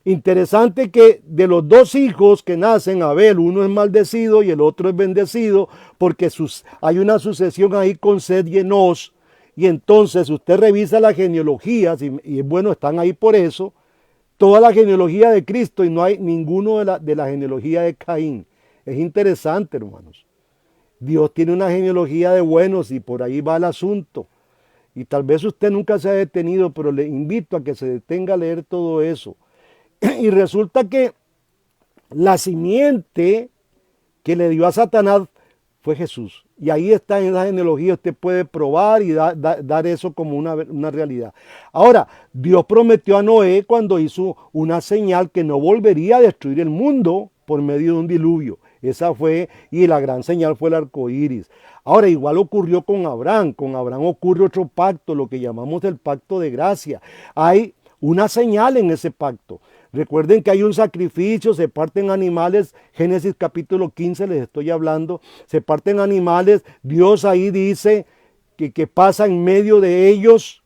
S3: Interesante que de los dos hijos que nacen, Abel, uno es maldecido y el otro es bendecido, porque hay una sucesión ahí con Set y Enos. Y entonces usted revisa las genealogías, y es bueno, están ahí por eso, toda la genealogía de Cristo, y no hay ninguno de la genealogía de Caín. Es interesante, hermanos. Dios tiene una genealogía de buenos, y por ahí va el asunto. Y tal vez usted nunca se ha detenido, pero le invito a que se detenga a leer todo eso. Y resulta que la simiente que le dio a Satanás fue Jesús. Y ahí está en la genealogía, usted puede probar y dar eso como una realidad. Ahora, Dios prometió a Noé cuando hizo una señal que no volvería a destruir el mundo por medio de un diluvio. Esa fue, y la gran señal fue el arco iris. Ahora, igual ocurrió con Abraham. Con Abraham ocurre otro pacto, lo que llamamos el pacto de gracia. Hay una señal en ese pacto. Recuerden que hay un sacrificio, se parten animales, Génesis capítulo 15 les estoy hablando, se parten animales, Dios ahí dice que pasa en medio de ellos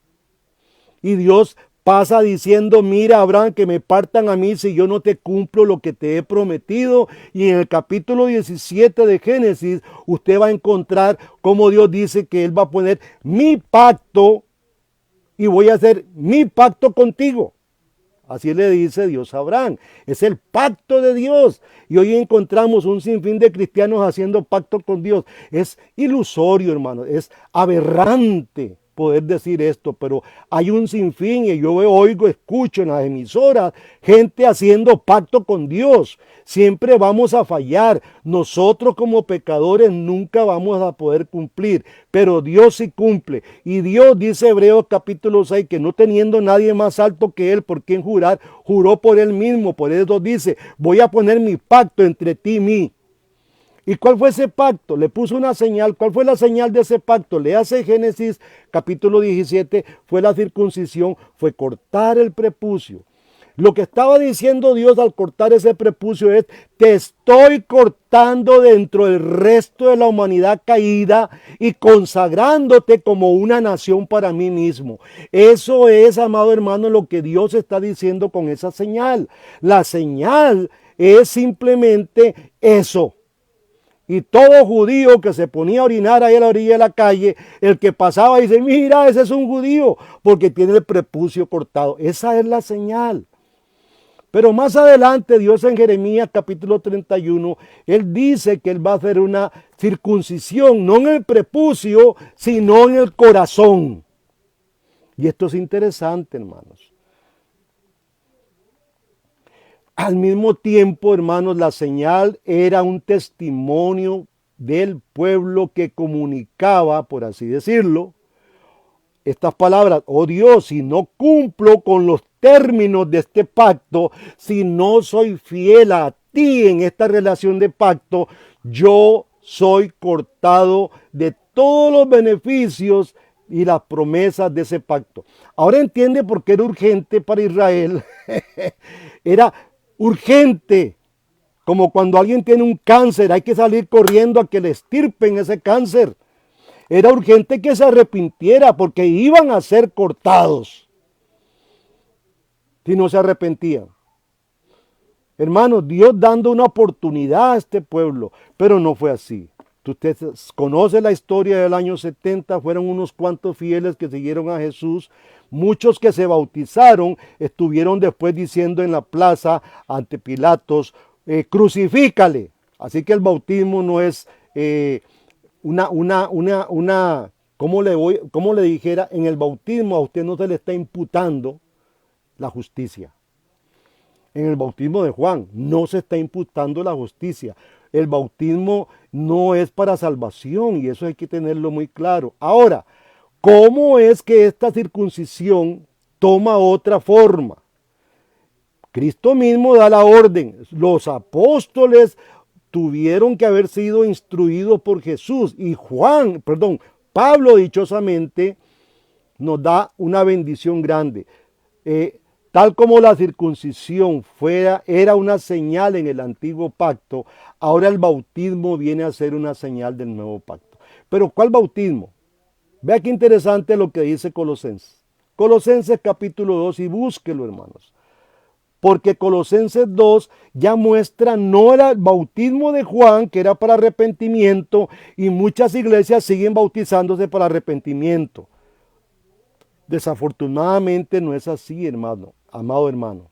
S3: y Dios pasa diciendo, mira Abraham, que me partan a mí si yo no te cumplo lo que te he prometido. Y en el capítulo 17 de Génesis usted va a encontrar cómo Dios dice que Él va a poner mi pacto y voy a hacer mi pacto contigo. Así le dice Dios a Abraham. Es el pacto de Dios. Y hoy encontramos un sinfín de cristianos haciendo pacto con Dios. Es ilusorio, hermano. Es aberrante poder decir esto, pero hay un sinfín y yo oigo, escucho en las emisoras gente haciendo pacto con Dios. Siempre vamos a fallar. Nosotros como pecadores nunca vamos a poder cumplir, pero Dios sí cumple. Y Dios dice Hebreos capítulo 6 que no teniendo nadie más alto que Él por quien jurar, juró por Él mismo. Por eso dice, voy a poner mi pacto entre ti y mí. ¿Y cuál fue ese pacto? Le puso una señal. ¿Cuál fue la señal de ese pacto? Léase Génesis capítulo 17. Fue la circuncisión, fue cortar el prepucio. Lo que estaba diciendo Dios al cortar ese prepucio es, te estoy cortando dentro del resto de la humanidad caída y consagrándote como una nación para mí mismo. Eso es, amado hermano, lo que Dios está diciendo con esa señal. La señal es simplemente eso. Y todo judío que se ponía a orinar ahí a la orilla de la calle, el que pasaba dice, mira, ese es un judío, porque tiene el prepucio cortado. Esa es la señal. Pero más adelante Dios en Jeremías capítulo 31, Él dice que Él va a hacer una circuncisión, no en el prepucio, sino en el corazón. Y esto es interesante, hermanos. Al mismo tiempo, hermanos, la señal era un testimonio del pueblo que comunicaba, por así decirlo, estas palabras: oh Dios, si no cumplo con los términos de este pacto, si no soy fiel a ti en esta relación de pacto, yo soy cortado de todos los beneficios y las promesas de ese pacto. Ahora entiende por qué era urgente para Israel. Era urgente, como cuando alguien tiene un cáncer, hay que salir corriendo a que le extirpen ese cáncer. Era urgente que se arrepintiera porque iban a ser cortados si no se arrepentían. Hermanos, Dios dando una oportunidad a este pueblo, pero no fue así. Usted conoce la historia del año 70, fueron unos cuantos fieles que siguieron a Jesús. Muchos que se bautizaron estuvieron después diciendo en la plaza ante Pilatos, crucifícale. Así que el bautismo no es ¿cómo le dijera? En el bautismo a usted no se le está imputando la justicia. En el bautismo de Juan no se está imputando la justicia. El bautismo no es para salvación y eso hay que tenerlo muy claro. Ahora, ¿cómo es que esta circuncisión toma otra forma? Cristo mismo da la orden. Los apóstoles tuvieron que haber sido instruidos por Jesús y Pablo dichosamente nos da una bendición grande. Tal como la circuncisión era una señal en el antiguo pacto, ahora el bautismo viene a ser una señal del nuevo pacto. Pero ¿cuál bautismo? Vea qué interesante lo que dice Colosenses. Colosenses capítulo 2 y búsquelo, hermanos. Porque Colosenses 2 ya muestra, no era el bautismo de Juan, que era para arrepentimiento, y muchas iglesias siguen bautizándose para arrepentimiento. Desafortunadamente no es así, hermano, amado hermano.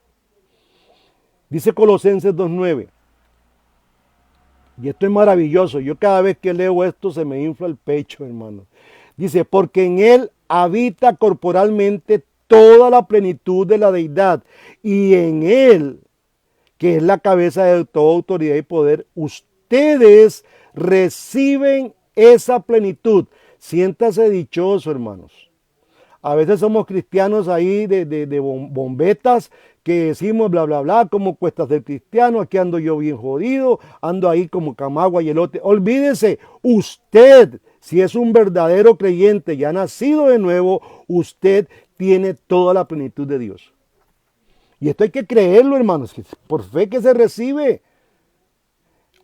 S3: Dice Colosenses 2:9. Y esto es maravilloso. Yo cada vez que leo esto se me infla el pecho, hermano. Dice, porque en él habita corporalmente toda la plenitud de la deidad. Y en él, que es la cabeza de toda autoridad y poder, ustedes reciben esa plenitud. Siéntase dichoso, hermanos. A veces somos cristianos ahí de bombetas que decimos bla, bla, bla, como cuesta ser cristiano, aquí ando yo bien jodido, ando ahí como camagua y elote. Olvídese, usted, si es un verdadero creyente, ya nacido de nuevo, usted tiene toda la plenitud de Dios. Y esto hay que creerlo, hermanos, que por fe que se recibe.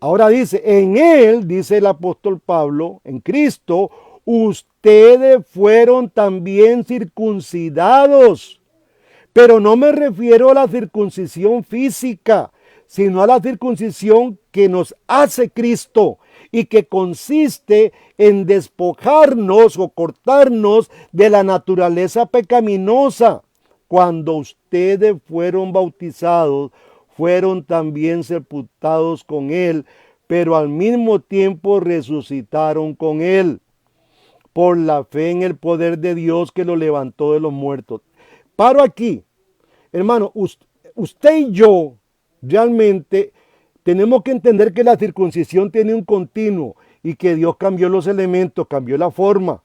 S3: Ahora dice, en Él, dice el apóstol Pablo, en Cristo, ustedes fueron también circuncidados. Pero no me refiero a la circuncisión física, sino a la circuncisión que nos hace Cristo y que consiste en despojarnos o cortarnos de la naturaleza pecaminosa. Cuando ustedes fueron bautizados, fueron también sepultados con Él, pero al mismo tiempo resucitaron con Él, por la fe en el poder de Dios que lo levantó de los muertos. Paro aquí. Hermano, usted y yo realmente tenemos que entender que la circuncisión tiene un continuo y que Dios cambió los elementos, cambió la forma.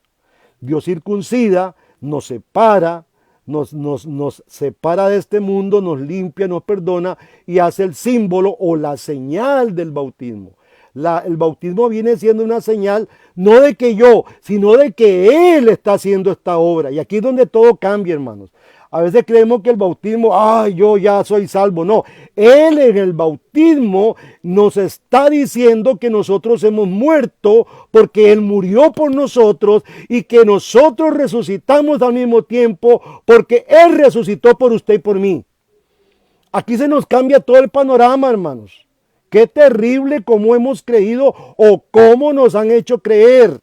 S3: Dios circuncida, nos separa, nos separa de este mundo, nos limpia, nos perdona y hace el símbolo o la señal del bautismo. El bautismo viene siendo una señal no de que yo, sino de que Él está haciendo esta obra. Y aquí es donde todo cambia, hermanos. A veces creemos que el bautismo, yo ya soy salvo. No, Él en el bautismo nos está diciendo que nosotros hemos muerto porque Él murió por nosotros y que nosotros resucitamos al mismo tiempo porque Él resucitó por usted y por mí. Aquí se nos cambia todo el panorama, hermanos. Qué terrible cómo hemos creído o cómo nos han hecho creer.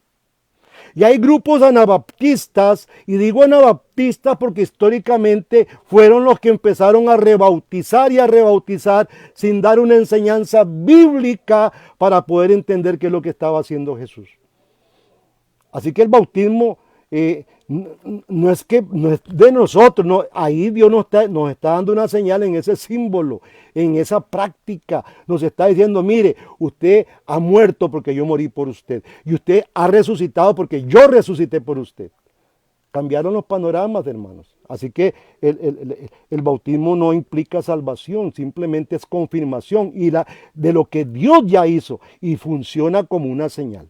S3: Y hay grupos anabaptistas, y digo anabaptistas porque históricamente fueron los que empezaron a rebautizar y a rebautizar sin dar una enseñanza bíblica para poder entender qué es lo que estaba haciendo Jesús. Así que el bautismo no es de nosotros, no, ahí Dios nos está dando una señal en ese símbolo, en esa práctica. Nos está diciendo, mire, usted ha muerto porque yo morí por usted. Y usted ha resucitado porque yo resucité por usted. Cambiaron los panoramas, hermanos. Así que el bautismo no implica salvación, simplemente es confirmación de lo que Dios ya hizo y funciona como una señal.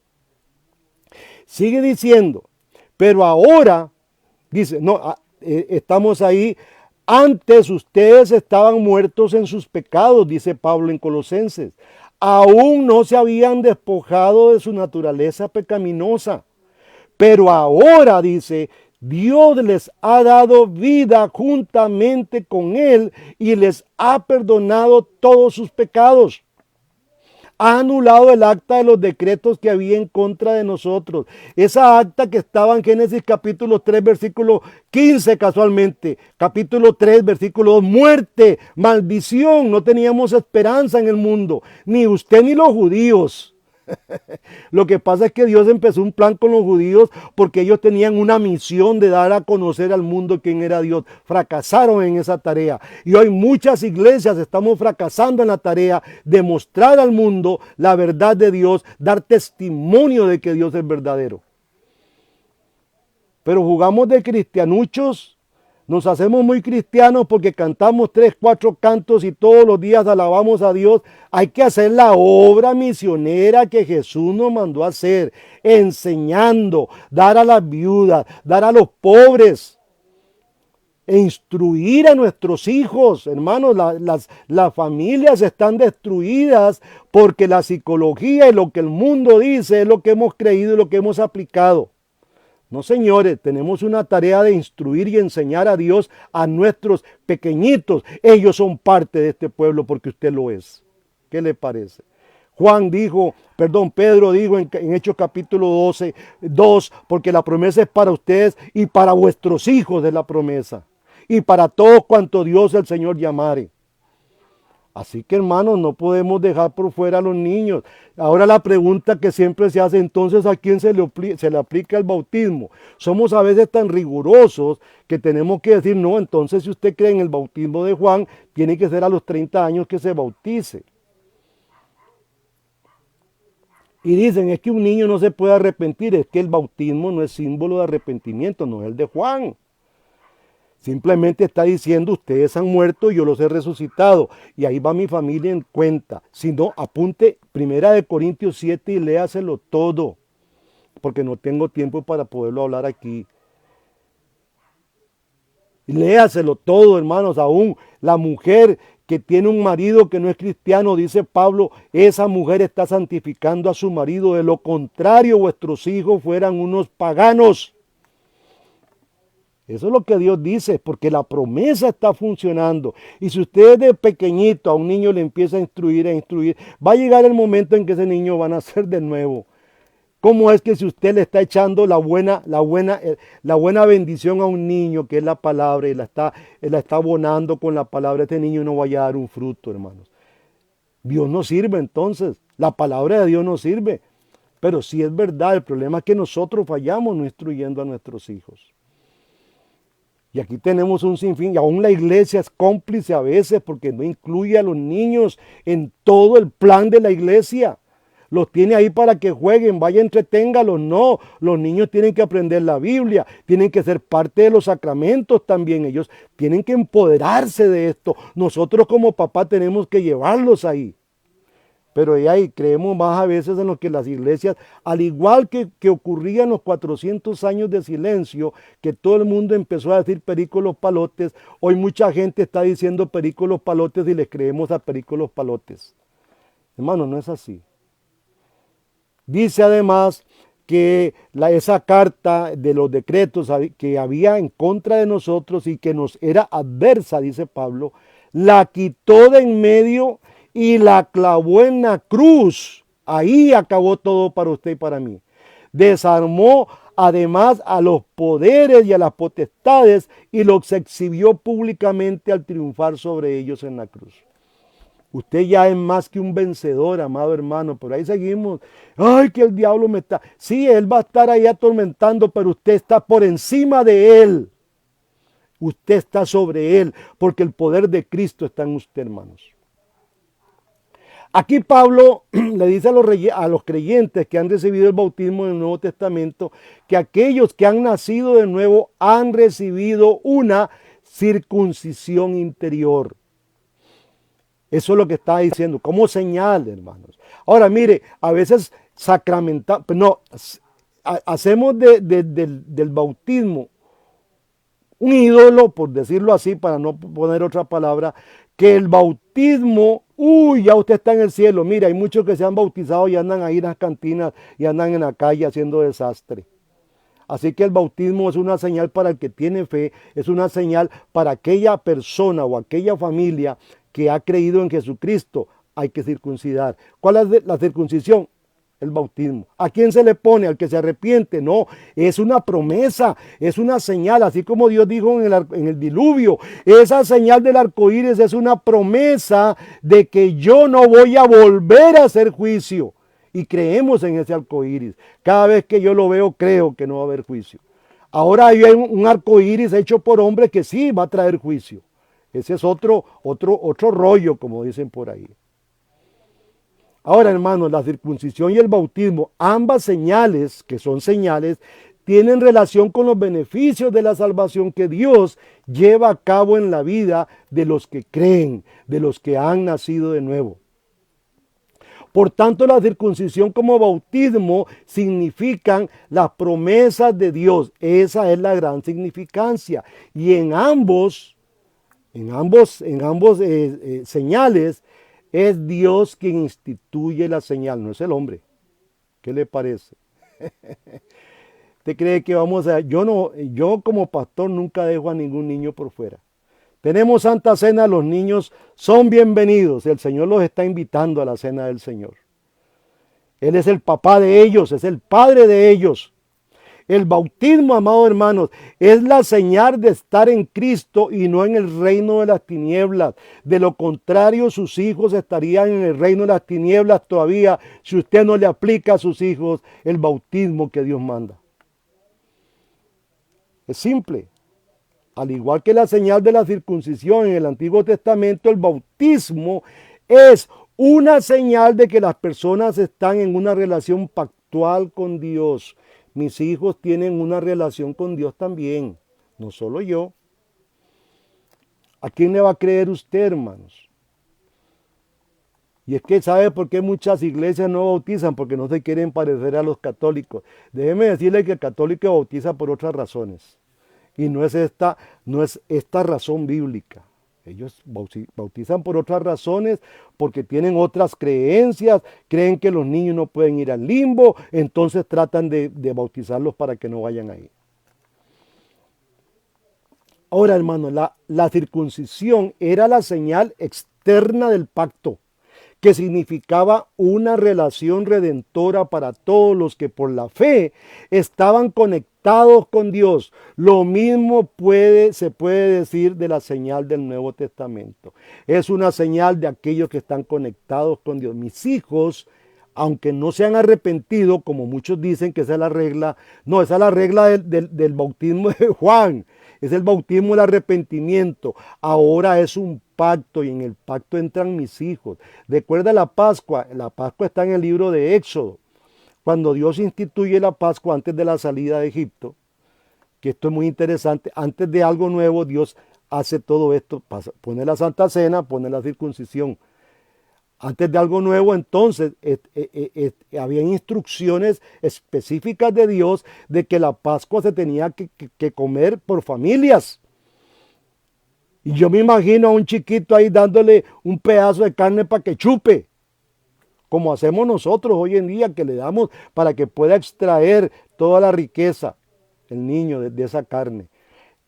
S3: Sigue diciendo, pero ahora, dice, estamos ahí, antes ustedes estaban muertos en sus pecados, dice Pablo en Colosenses. Aún no se habían despojado de su naturaleza pecaminosa. Pero ahora, dice, Dios les ha dado vida juntamente con Él y les ha perdonado todos sus pecados. Ha anulado el acta de los decretos que había en contra de nosotros. Esa acta que estaba en Génesis capítulo 3, versículo 15 casualmente. Capítulo 3, versículo 2, muerte, maldición. No teníamos esperanza en el mundo. Ni usted ni los judíos. Lo que pasa es que Dios empezó un plan con los judíos porque ellos tenían una misión de dar a conocer al mundo quién era Dios. Fracasaron en esa tarea y hoy muchas iglesias estamos fracasando en la tarea de mostrar al mundo la verdad de Dios, dar testimonio de que Dios es verdadero. Pero jugamos de cristianuchos. Nos hacemos muy cristianos porque cantamos 3, 4 cantos y todos los días alabamos a Dios. Hay que hacer la obra misionera que Jesús nos mandó a hacer, enseñando, dar a las viudas, dar a los pobres, e instruir a nuestros hijos. Hermanos, las familias están destruidas porque la psicología y lo que el mundo dice es lo que hemos creído y lo que hemos aplicado. No, señores, tenemos una tarea de instruir y enseñar a Dios a nuestros pequeñitos. Ellos son parte de este pueblo porque usted lo es. ¿Qué le parece? Pedro dijo en Hechos capítulo 12, 2, porque la promesa es para ustedes y para vuestros hijos de la promesa. Y para todos cuanto Dios el Señor llamare. Así que, hermanos, no podemos dejar por fuera a los niños. Ahora la pregunta que siempre se hace, entonces, ¿a quién se le aplica el bautismo? Somos a veces tan rigurosos que tenemos que decir, no, entonces si usted cree en el bautismo de Juan, tiene que ser a los 30 años que se bautice. Y dicen, es que un niño no se puede arrepentir, es que el bautismo no es símbolo de arrepentimiento, no es el de Juan. Simplemente está diciendo, ustedes han muerto y yo los he resucitado. Y ahí va mi familia en cuenta. Si no, apunte 1 Corintios 7 y léaselo todo. Porque no tengo tiempo para poderlo hablar aquí. Léaselo todo, hermanos. Aún La mujer que tiene un marido que no es cristiano, dice Pablo, esa mujer está santificando a su marido. De lo contrario, vuestros hijos fueran unos paganos. Eso es lo que Dios dice, porque la promesa está funcionando. Y si usted de pequeñito a un niño le empieza a instruir, va a llegar el momento en que ese niño va a nacer de nuevo. ¿Cómo es que si usted le está echando la buena bendición a un niño, que es la palabra, y la está abonando con la palabra, este niño no vaya a dar un fruto, hermanos? Dios no sirve entonces, la palabra de Dios no sirve. Pero sí es verdad, el problema es que nosotros fallamos no instruyendo a nuestros hijos. Y aquí tenemos un sinfín, y aún la iglesia es cómplice a veces porque no incluye a los niños en todo el plan de la iglesia. Los tiene ahí para que jueguen, vaya, entreténgalos. No, los niños tienen que aprender la Biblia, tienen que ser parte de los sacramentos también. Ellos tienen que empoderarse de esto. Nosotros como papá tenemos que llevarlos ahí. Pero ahí creemos más a veces en lo que las iglesias, al igual que ocurría en los 400 años de silencio, que todo el mundo empezó a decir Perico los Palotes, hoy mucha gente está diciendo Perico los Palotes y les creemos a Perico los Palotes. Hermano, no es así. Dice además que esa carta de los decretos que había en contra de nosotros y que nos era adversa, dice Pablo, la quitó de en medio y la clavó en la cruz. Ahí acabó todo para usted y para mí. Desarmó además a los poderes y a las potestades y los exhibió públicamente al triunfar sobre ellos en la cruz. Usted ya es más que un vencedor, amado hermano. Por ahí seguimos. Ay, que el diablo me está. Sí, él va a estar ahí atormentando, pero usted está por encima de él. Usted está sobre él, porque el poder de Cristo está en usted, hermanos. Aquí Pablo le dice a los creyentes que han recibido el bautismo en el Nuevo Testamento que aquellos que han nacido de nuevo han recibido una circuncisión interior. Eso es lo que está diciendo, como señal, hermanos. Ahora, mire, a veces hacemos del bautismo un ídolo, por decirlo así, para no poner otra palabra, que el bautismo, ya usted está en el cielo. Mira, hay muchos que se han bautizado y andan ahí en las cantinas y andan en la calle haciendo desastre. Así que el bautismo es una señal para el que tiene fe, es una señal para aquella persona o aquella familia que ha creído en Jesucristo. Hay que circuncidar. ¿Cuál es la circuncisión? El bautismo. ¿A quién se le pone? Al que se arrepiente. No, es una promesa, es una señal, así como Dios dijo en el diluvio. Esa señal del arco iris es una promesa de que yo no voy a volver a hacer juicio. Y creemos en ese arco iris. Cada vez que yo lo veo, creo que no va a haber juicio. Ahora hay un arco iris hecho por hombres que sí va a traer juicio. Ese es otro rollo, como dicen por ahí. Ahora, hermanos, la circuncisión y el bautismo, ambas señales, que son señales, tienen relación con los beneficios de la salvación que Dios lleva a cabo en la vida de los que creen, de los que han nacido de nuevo. Por tanto, la circuncisión como bautismo significan las promesas de Dios. Esa es la gran significancia. Y en ambos señales es Dios quien instituye la señal, no es el hombre. ¿Qué le parece? ¿Usted cree que yo como pastor nunca dejo a ningún niño por fuera? Tenemos Santa Cena, los niños son bienvenidos. El Señor los está invitando a la cena del Señor. Él es el papá de ellos, es el padre de ellos. El bautismo, amados hermanos, es la señal de estar en Cristo y no en el reino de las tinieblas. De lo contrario, sus hijos estarían en el reino de las tinieblas todavía si usted no le aplica a sus hijos el bautismo que Dios manda. Es simple. Al igual que la señal de la circuncisión en el Antiguo Testamento, el bautismo es una señal de que las personas están en una relación pactual con Dios. Mis hijos tienen una relación con Dios también, no solo yo. ¿A quién le va a creer usted, hermanos? Y es que ¿sabe por qué muchas iglesias no bautizan? Porque no se quieren parecer a los católicos. Déjeme decirle que el católico bautiza por otras razones. Y no es esta razón bíblica. Ellos bautizan por otras razones, porque tienen otras creencias, creen que los niños no pueden ir al limbo, entonces tratan de bautizarlos para que no vayan ahí. Ahora, hermano, la circuncisión era la señal externa del pacto, que significaba una relación redentora para todos los que por la fe estaban conectados con Dios. Lo mismo se puede decir de la señal del Nuevo Testamento. Es una señal de aquellos que están conectados con Dios. Mis hijos, aunque no se han arrepentido, como muchos dicen que esa es la regla, no, esa es la regla del bautismo de Juan. Es el bautismo del arrepentimiento. Ahora es un pacto y en el pacto entran mis hijos. Recuerda la Pascua está en el libro de Éxodo. Cuando Dios instituye la Pascua antes de la salida de Egipto, que esto es muy interesante, antes de algo nuevo Dios hace todo esto, pone la Santa Cena, pone la circuncisión. Antes de algo nuevo, entonces, había instrucciones específicas de Dios de que la Pascua se tenía que comer por familias. Y yo me imagino a un chiquito ahí dándole un pedazo de carne para que chupe, como hacemos nosotros hoy en día, que le damos para que pueda extraer toda la riqueza, el niño, de esa carne.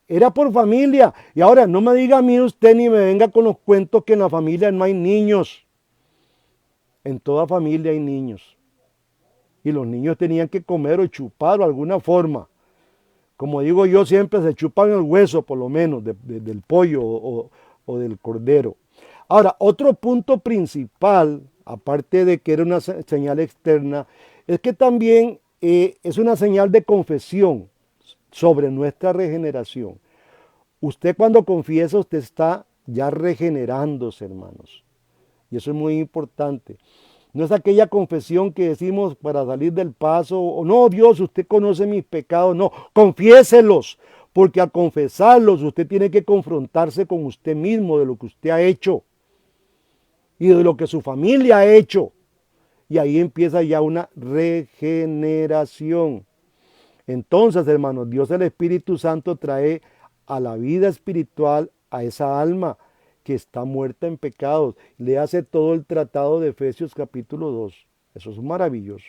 S3: Era por familia. Y ahora, no me diga a mí usted ni me venga con los cuentos que en la familia no hay niños. En toda familia hay niños. Y los niños tenían que comer o chupar de alguna forma. Como digo yo, siempre se chupan el hueso, por lo menos, del pollo o del cordero. Ahora, otro punto principal, aparte de que era una señal externa, es que también es una señal de confesión sobre nuestra regeneración. Usted cuando confiesa, usted está ya regenerándose, hermanos. Y eso es muy importante. No es aquella confesión que decimos para salir del paso, o no, Dios, usted conoce mis pecados. No, confiéselos, porque al confesarlos usted tiene que confrontarse con usted mismo de lo que usted ha hecho y de lo que su familia ha hecho. Y ahí empieza ya una regeneración. Entonces, hermanos, Dios el Espíritu Santo trae a la vida espiritual a esa alma que está muerta en pecados. Le hace todo el tratado de Efesios capítulo 2. Eso es maravilloso.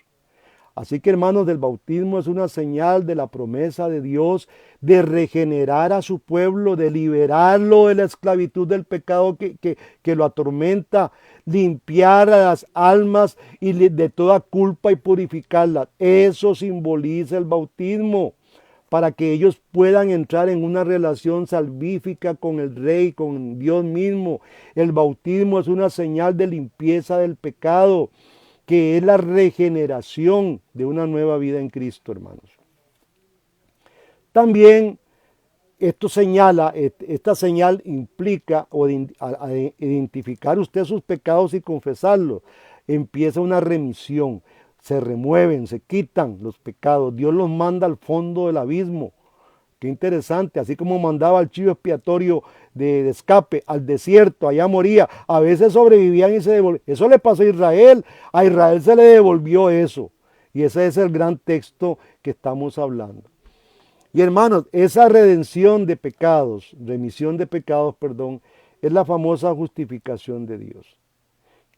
S3: Así que, hermanos, el bautismo es una señal de la promesa de Dios de regenerar a su pueblo, de liberarlo de la esclavitud del pecado que lo atormenta, limpiar a las almas y de toda culpa y purificarlas. Eso simboliza el bautismo, para que ellos puedan entrar en una relación salvífica con el Rey, con Dios mismo. El bautismo es una señal de limpieza del pecado, que es la regeneración de una nueva vida en Cristo, hermanos. También esta señal implica a identificar usted sus pecados y confesarlos. Empieza una remisión. Se remueven, se quitan los pecados. Dios los manda al fondo del abismo. Qué interesante, así como mandaba al chivo expiatorio de escape al desierto, allá moría. A veces sobrevivían y se devolvían. Eso le pasó a Israel se le devolvió eso. Y ese es el gran texto que estamos hablando. Y hermanos, esa remisión de pecados, es la famosa justificación de Dios.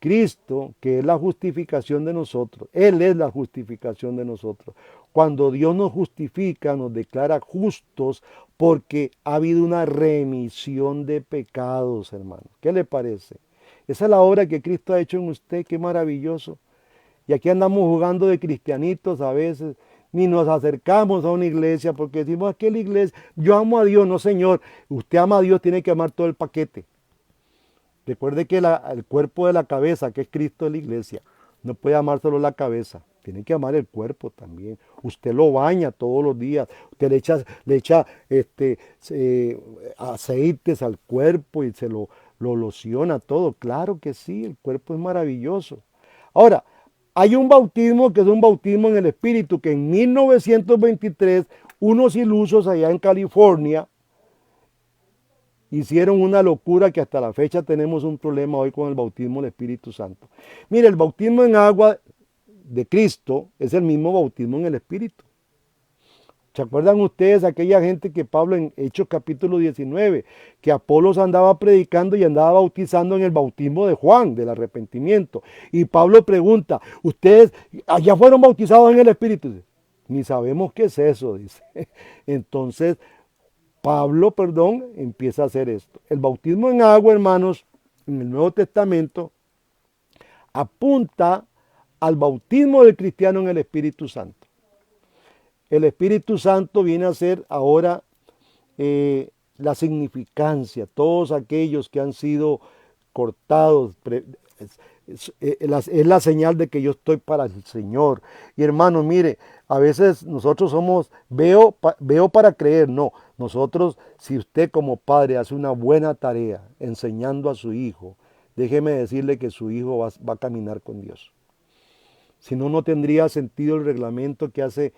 S3: Cristo, que es la justificación de nosotros, Él es la justificación de nosotros. Cuando Dios nos justifica, nos declara justos porque ha habido una remisión de pecados, hermano. ¿Qué le parece? Esa es la obra que Cristo ha hecho en usted, qué maravilloso. Y aquí andamos jugando de cristianitos a veces, ni nos acercamos a una iglesia porque decimos, ¿qué es la iglesia? Yo amo a Dios, no señor. Usted ama a Dios, tiene que amar todo el paquete. Recuerde que el cuerpo de la cabeza, que es Cristo, es la iglesia. No puede amar solo la cabeza, tiene que amar el cuerpo también. Usted lo baña todos los días, usted le echa aceites al cuerpo y se lo losiona todo. Claro que sí, el cuerpo es maravilloso. Ahora, hay un bautismo que es un bautismo en el Espíritu, que en 1923 unos ilusos allá en California hicieron una locura que hasta la fecha tenemos un problema hoy con el bautismo del Espíritu Santo. Mire, el bautismo en agua de Cristo es el mismo bautismo en el Espíritu. ¿Se acuerdan ustedes aquella gente que Pablo en Hechos capítulo 19, que Apolos andaba predicando y andaba bautizando en el bautismo de Juan, del arrepentimiento? Y Pablo pregunta, ¿ustedes allá fueron bautizados en el Espíritu? Ni sabemos qué es eso, dice. Entonces, Pablo, empieza a hacer esto. El bautismo en agua, hermanos, en el Nuevo Testamento, apunta al bautismo del cristiano en el Espíritu Santo. El Espíritu Santo viene a ser ahora la significancia, todos aquellos que han sido cortados, es la señal de que yo estoy para el Señor. Y hermano, mire, a veces nosotros veo para creer, no. Nosotros, si usted como padre hace una buena tarea enseñando a su hijo, déjeme decirle que su hijo va a caminar con Dios. Si no, no tendría sentido el reglamento que hace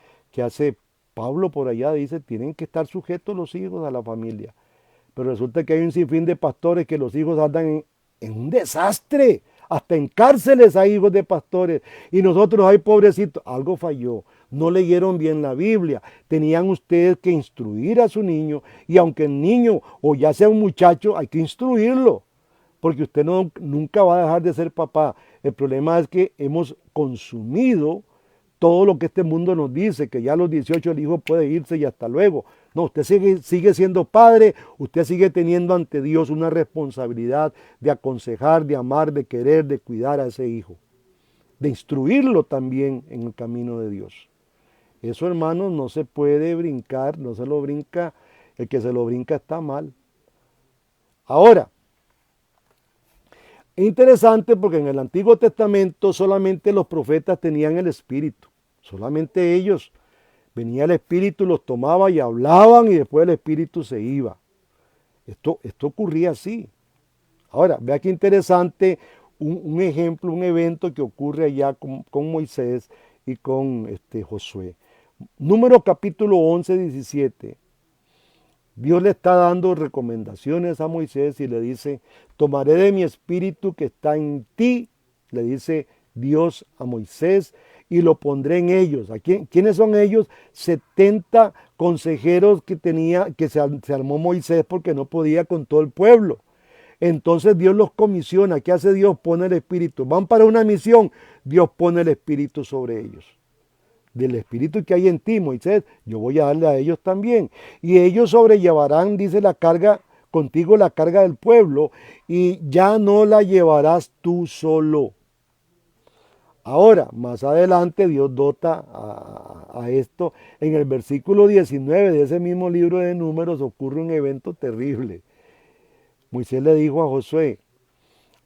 S3: Pablo por allá. Dice, tienen que estar sujetos los hijos a la familia. Pero resulta que hay un sinfín de pastores que los hijos andan en un desastre. Hasta en cárceles hay hijos de pastores. Y nosotros, ay pobrecitos, algo falló. No leyeron bien la Biblia. Tenían ustedes que instruir a su niño. Y aunque el niño o ya sea un muchacho, hay que instruirlo. Porque usted nunca va a dejar de ser papá. El problema es que hemos consumido todo lo que este mundo nos dice, que ya a los 18 el hijo puede irse y hasta luego. No, usted sigue siendo padre, usted sigue teniendo ante Dios una responsabilidad de aconsejar, de amar, de querer, de cuidar a ese hijo, de instruirlo también en el camino de Dios. Eso, hermanos, no se puede brincar, no se lo brinca, el que se lo brinca está mal. Ahora, es interesante porque en el Antiguo Testamento solamente los profetas tenían el Espíritu. Solamente ellos. Venía el Espíritu, los tomaba y hablaban y después el Espíritu se iba. Esto ocurría así. Ahora, vea qué interesante un ejemplo, un evento que ocurre allá con Moisés y con Josué. Números capítulo 11, 17. Dios le está dando recomendaciones a Moisés y le dice, tomaré de mi espíritu que está en ti, le dice Dios a Moisés, y lo pondré en ellos. ¿Quiénes son ellos? 70 consejeros que se armó Moisés porque no podía con todo el pueblo. Entonces Dios los comisiona. ¿Qué hace Dios? Pone el espíritu. Van para una misión, Dios pone el espíritu sobre ellos. Del espíritu que hay en ti, Moisés, yo voy a darle a ellos también. Y ellos sobrellevarán, dice contigo la carga del pueblo, y ya no la llevarás tú solo. Ahora, más adelante Dios dota a esto. En el versículo 19 de ese mismo libro de Números ocurre un evento terrible. Moisés le dijo a Josué,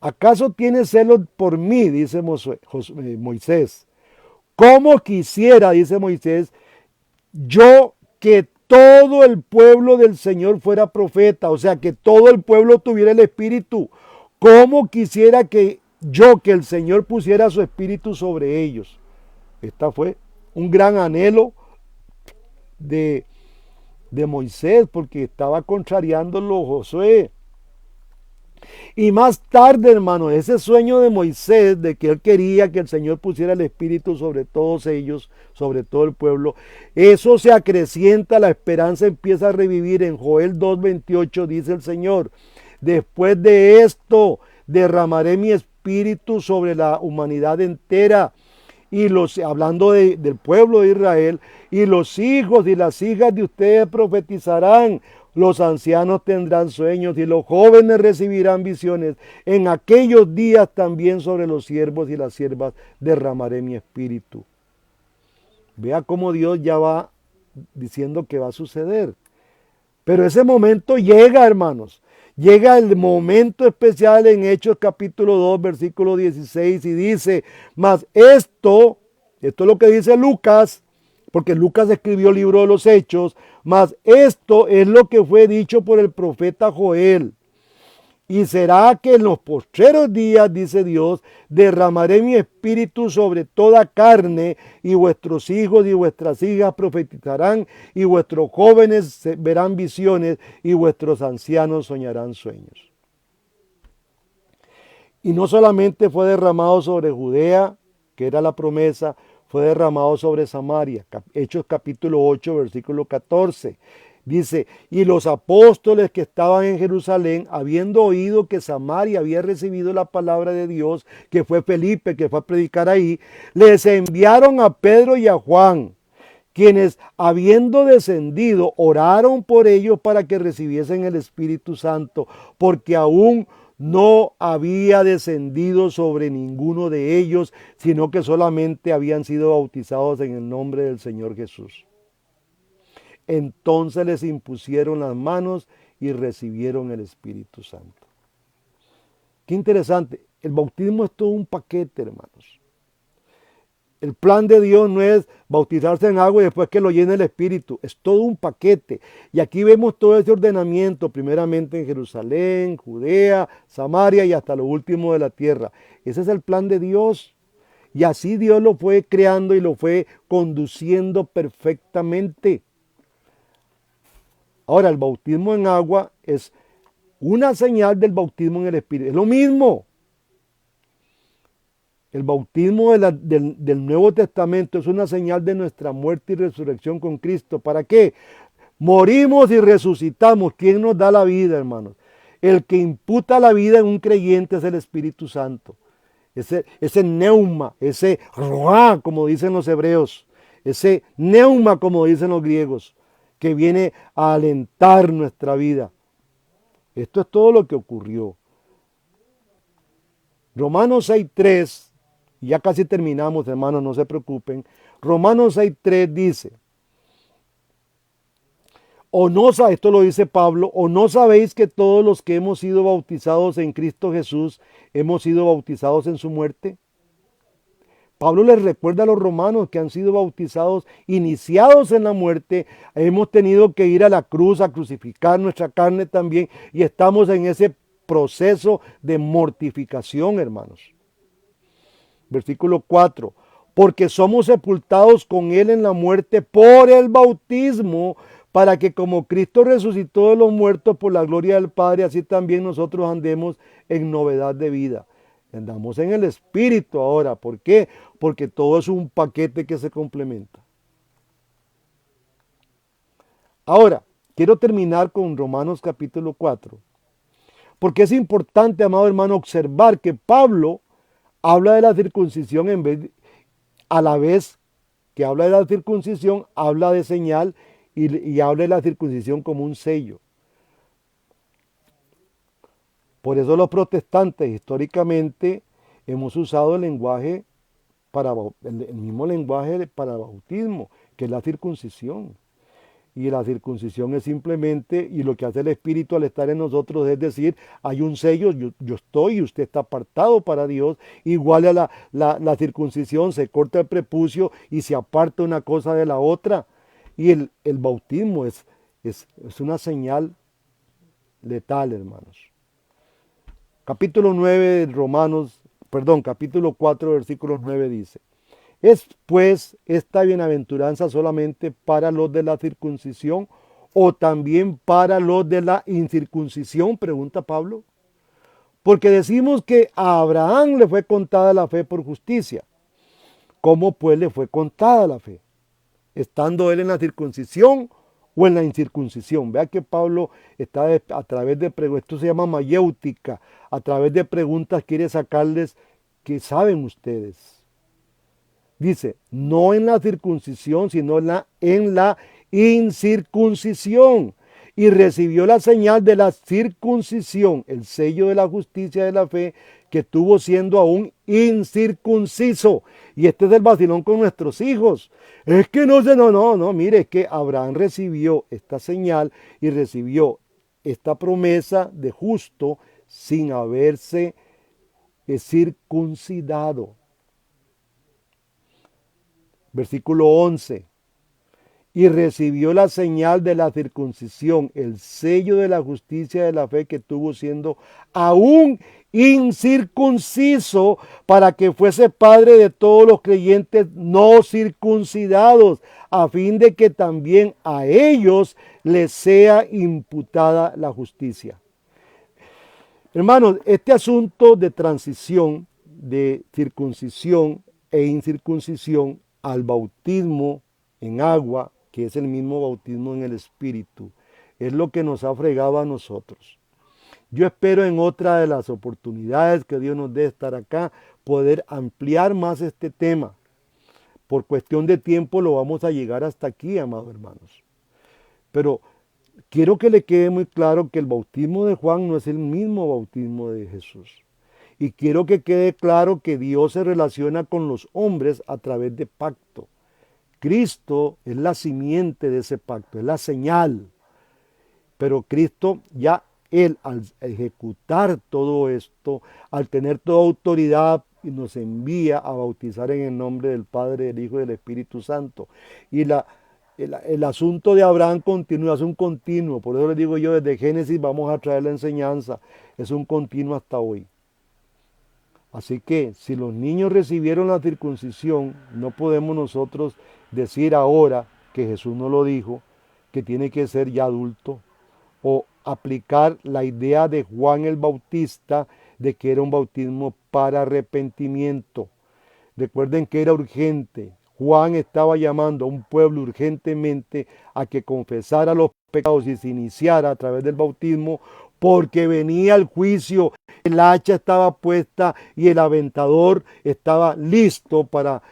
S3: ¿acaso tienes celos por mí? Dice Moisés. ¿Cómo quisiera, dice Moisés, yo que todo el pueblo del Señor fuera profeta? O sea, que todo el pueblo tuviera el Espíritu. ¿Cómo quisiera que el Señor pusiera su Espíritu sobre ellos? Esta fue un gran anhelo de Moisés, porque estaba contrariándolo Josué. Y más tarde, hermano, ese sueño de Moisés, de que él quería que el Señor pusiera el Espíritu sobre todos ellos, sobre todo el pueblo, eso se acrecienta, la esperanza empieza a revivir. En Joel 2:28 dice el Señor, después de esto derramaré mi Espíritu sobre la humanidad entera, y hablando del pueblo de Israel, y los hijos y las hijas de ustedes profetizarán, los ancianos tendrán sueños y los jóvenes recibirán visiones. En aquellos días también sobre los siervos y las siervas derramaré mi espíritu. Vea cómo Dios ya va diciendo que va a suceder. Pero ese momento llega, hermanos. Llega el momento especial en Hechos capítulo 2, versículo 16, y dice, mas esto es lo que dice Lucas, porque Lucas escribió el libro de los Hechos, mas esto es lo que fue dicho por el profeta Joel. Y será que en los postreros días, dice Dios, derramaré mi espíritu sobre toda carne, y vuestros hijos y vuestras hijas profetizarán, y vuestros jóvenes verán visiones, y vuestros ancianos soñarán sueños. Y no solamente fue derramado sobre Judea, que era la promesa, fue derramado sobre Samaria. Hechos capítulo 8, versículo 14. Dice, y los apóstoles que estaban en Jerusalén, habiendo oído que Samaria había recibido la palabra de Dios, que fue Felipe, que fue a predicar ahí, les enviaron a Pedro y a Juan, quienes habiendo descendido, oraron por ellos para que recibiesen el Espíritu Santo, porque aún no había descendido sobre ninguno de ellos, sino que solamente habían sido bautizados en el nombre del Señor Jesús. Entonces les impusieron las manos y recibieron el Espíritu Santo. Qué interesante. El bautismo es todo un paquete, hermanos. El plan de Dios no es bautizarse en agua y después que lo llene el Espíritu. Es todo un paquete. Y aquí vemos todo ese ordenamiento, primeramente en Jerusalén, Judea, Samaria y hasta lo último de la tierra. Ese es el plan de Dios. Y así Dios lo fue creando y lo fue conduciendo perfectamente. Ahora, el bautismo en agua es una señal del bautismo en el Espíritu. Es lo mismo. El bautismo del Nuevo Testamento es una señal de nuestra muerte y resurrección con Cristo. ¿Para qué? Morimos y resucitamos. ¿Quién nos da la vida, hermanos? El que imputa la vida en un creyente es el Espíritu Santo. Ese neuma, ese ruá, como dicen los hebreos. Ese neuma, como dicen los griegos, que viene a alentar nuestra vida. Esto es todo lo que ocurrió. Romanos 6:3, ya casi terminamos, hermanos, no se preocupen. Romanos 6:3 dice, esto lo dice Pablo, o no sabéis que todos los que hemos sido bautizados en Cristo Jesús, hemos sido bautizados en su muerte. Pablo les recuerda a los romanos que han sido bautizados, iniciados en la muerte. Hemos tenido que ir a la cruz a crucificar nuestra carne también y estamos en ese proceso de mortificación, hermanos. Versículo 4. Porque somos sepultados con él en la muerte por el bautismo, para que como Cristo resucitó de los muertos por la gloria del Padre, así también nosotros andemos en novedad de vida. Andamos en el Espíritu ahora. ¿Por qué? Porque todo es un paquete que se complementa. Ahora, quiero terminar con Romanos capítulo 4. Porque es importante, amado hermano, observar que Pablo habla de la circuncisión a la vez que habla de la circuncisión, habla de señal y habla de la circuncisión como un sello. Por eso los protestantes históricamente hemos usado el mismo lenguaje para bautismo, que es la circuncisión. Y la circuncisión es simplemente, y lo que hace el Espíritu al estar en nosotros es decir, hay un sello, yo estoy y usted está apartado para Dios. Igual a la circuncisión, se corta el prepucio y se aparta una cosa de la otra. Y el bautismo es una señal letal, hermanos. Capítulo 4, versículos 9 dice, ¿es pues esta bienaventuranza solamente para los de la circuncisión o también para los de la incircuncisión? Pregunta Pablo. Porque decimos que a Abraham le fue contada la fe por justicia. ¿Cómo pues le fue contada la fe? ¿Estando él en la circuncisión o en la incircuncisión? Vea que Pablo está a través de preguntas, esto se llama mayéutica, a través de preguntas quiere sacarles que saben ustedes. Dice, no en la circuncisión, sino en la incircuncisión. Y recibió la señal de la circuncisión, el sello de la justicia de la fe, que tuvo siendo aún incircunciso. Y este es el vacilón con nuestros hijos. Es que mire, es que Abraham recibió esta señal y recibió esta promesa de justo sin haberse circuncidado. Versículo 11. Y recibió la señal de la circuncisión, el sello de la justicia de la fe que tuvo siendo aún incircunciso, para que fuese padre de todos los creyentes no circuncidados, a fin de que también a ellos les sea imputada la justicia. Hermanos, este asunto de transición, de circuncisión e incircuncisión, al bautismo en agua, que es el mismo bautismo en el Espíritu. Es lo que nos ha fregado a nosotros. Yo espero en otra de las oportunidades que Dios nos dé estar acá, poder ampliar más este tema. Por cuestión de tiempo lo vamos a llegar hasta aquí, amados hermanos. Pero quiero que le quede muy claro que el bautismo de Juan no es el mismo bautismo de Jesús. Y quiero que quede claro que Dios se relaciona con los hombres a través de pacto. Cristo es la simiente de ese pacto, es la señal. Pero Cristo ya Él al ejecutar todo esto, al tener toda autoridad, y nos envía a bautizar en el nombre del Padre, del Hijo y del Espíritu Santo. Y el asunto de Abraham continúa, es un continuo. Por eso les digo yo, desde Génesis vamos a traer la enseñanza. Es un continuo hasta hoy. Así que si los niños recibieron la circuncisión, no podemos nosotros decir ahora que Jesús no lo dijo, que tiene que ser ya adulto, o aplicar la idea de Juan el Bautista de que era un bautismo para arrepentimiento. Recuerden que era urgente. Juan estaba llamando a un pueblo urgentemente a que confesara los pecados y se iniciara a través del bautismo, porque venía el juicio, el hacha estaba puesta y el aventador estaba listo para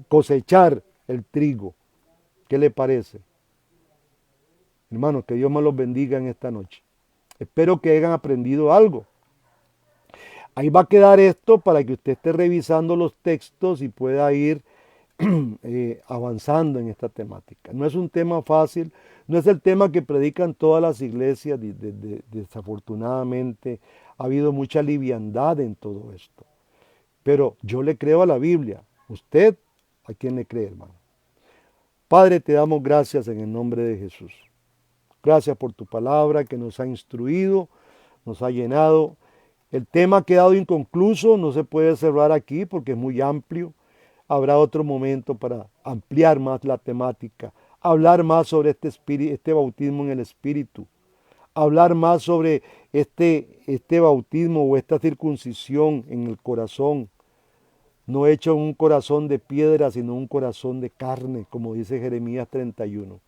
S3: cosechar el trigo. ¿Qué le parece? Hermanos, que Dios me los bendiga en esta noche. Espero que hayan aprendido algo. Ahí va a quedar esto para que usted esté revisando los textos y pueda ir avanzando en esta temática. No es un tema fácil, no es el tema que predican todas las iglesias. Desafortunadamente ha habido mucha liviandad en todo esto. Pero yo le creo a la Biblia. ¿Usted a quién le cree, hermano? Padre, te damos gracias en el nombre de Jesús. Gracias por tu palabra que nos ha instruido, nos ha llenado. El tema ha quedado inconcluso, no se puede cerrar aquí porque es muy amplio. Habrá otro momento para ampliar más la temática, hablar más sobre este bautismo en el Espíritu, hablar más sobre este bautismo o esta circuncisión en el corazón, no hecho un corazón de piedra, sino un corazón de carne, como dice Jeremías 31.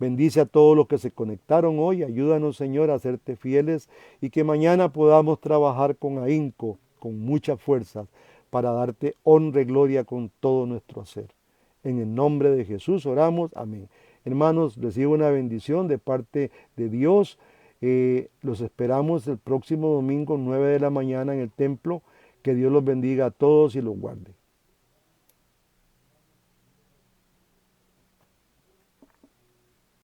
S3: Bendice a todos los que se conectaron hoy. Ayúdanos, Señor, a serte fieles y que mañana podamos trabajar con ahínco, con mucha fuerza, para darte honra y gloria con todo nuestro hacer. En el nombre de Jesús oramos. Amén. Hermanos, recibo una bendición de parte de Dios. Los esperamos el próximo domingo, 9 de la mañana en el templo. Que Dios los bendiga a todos y los guarde.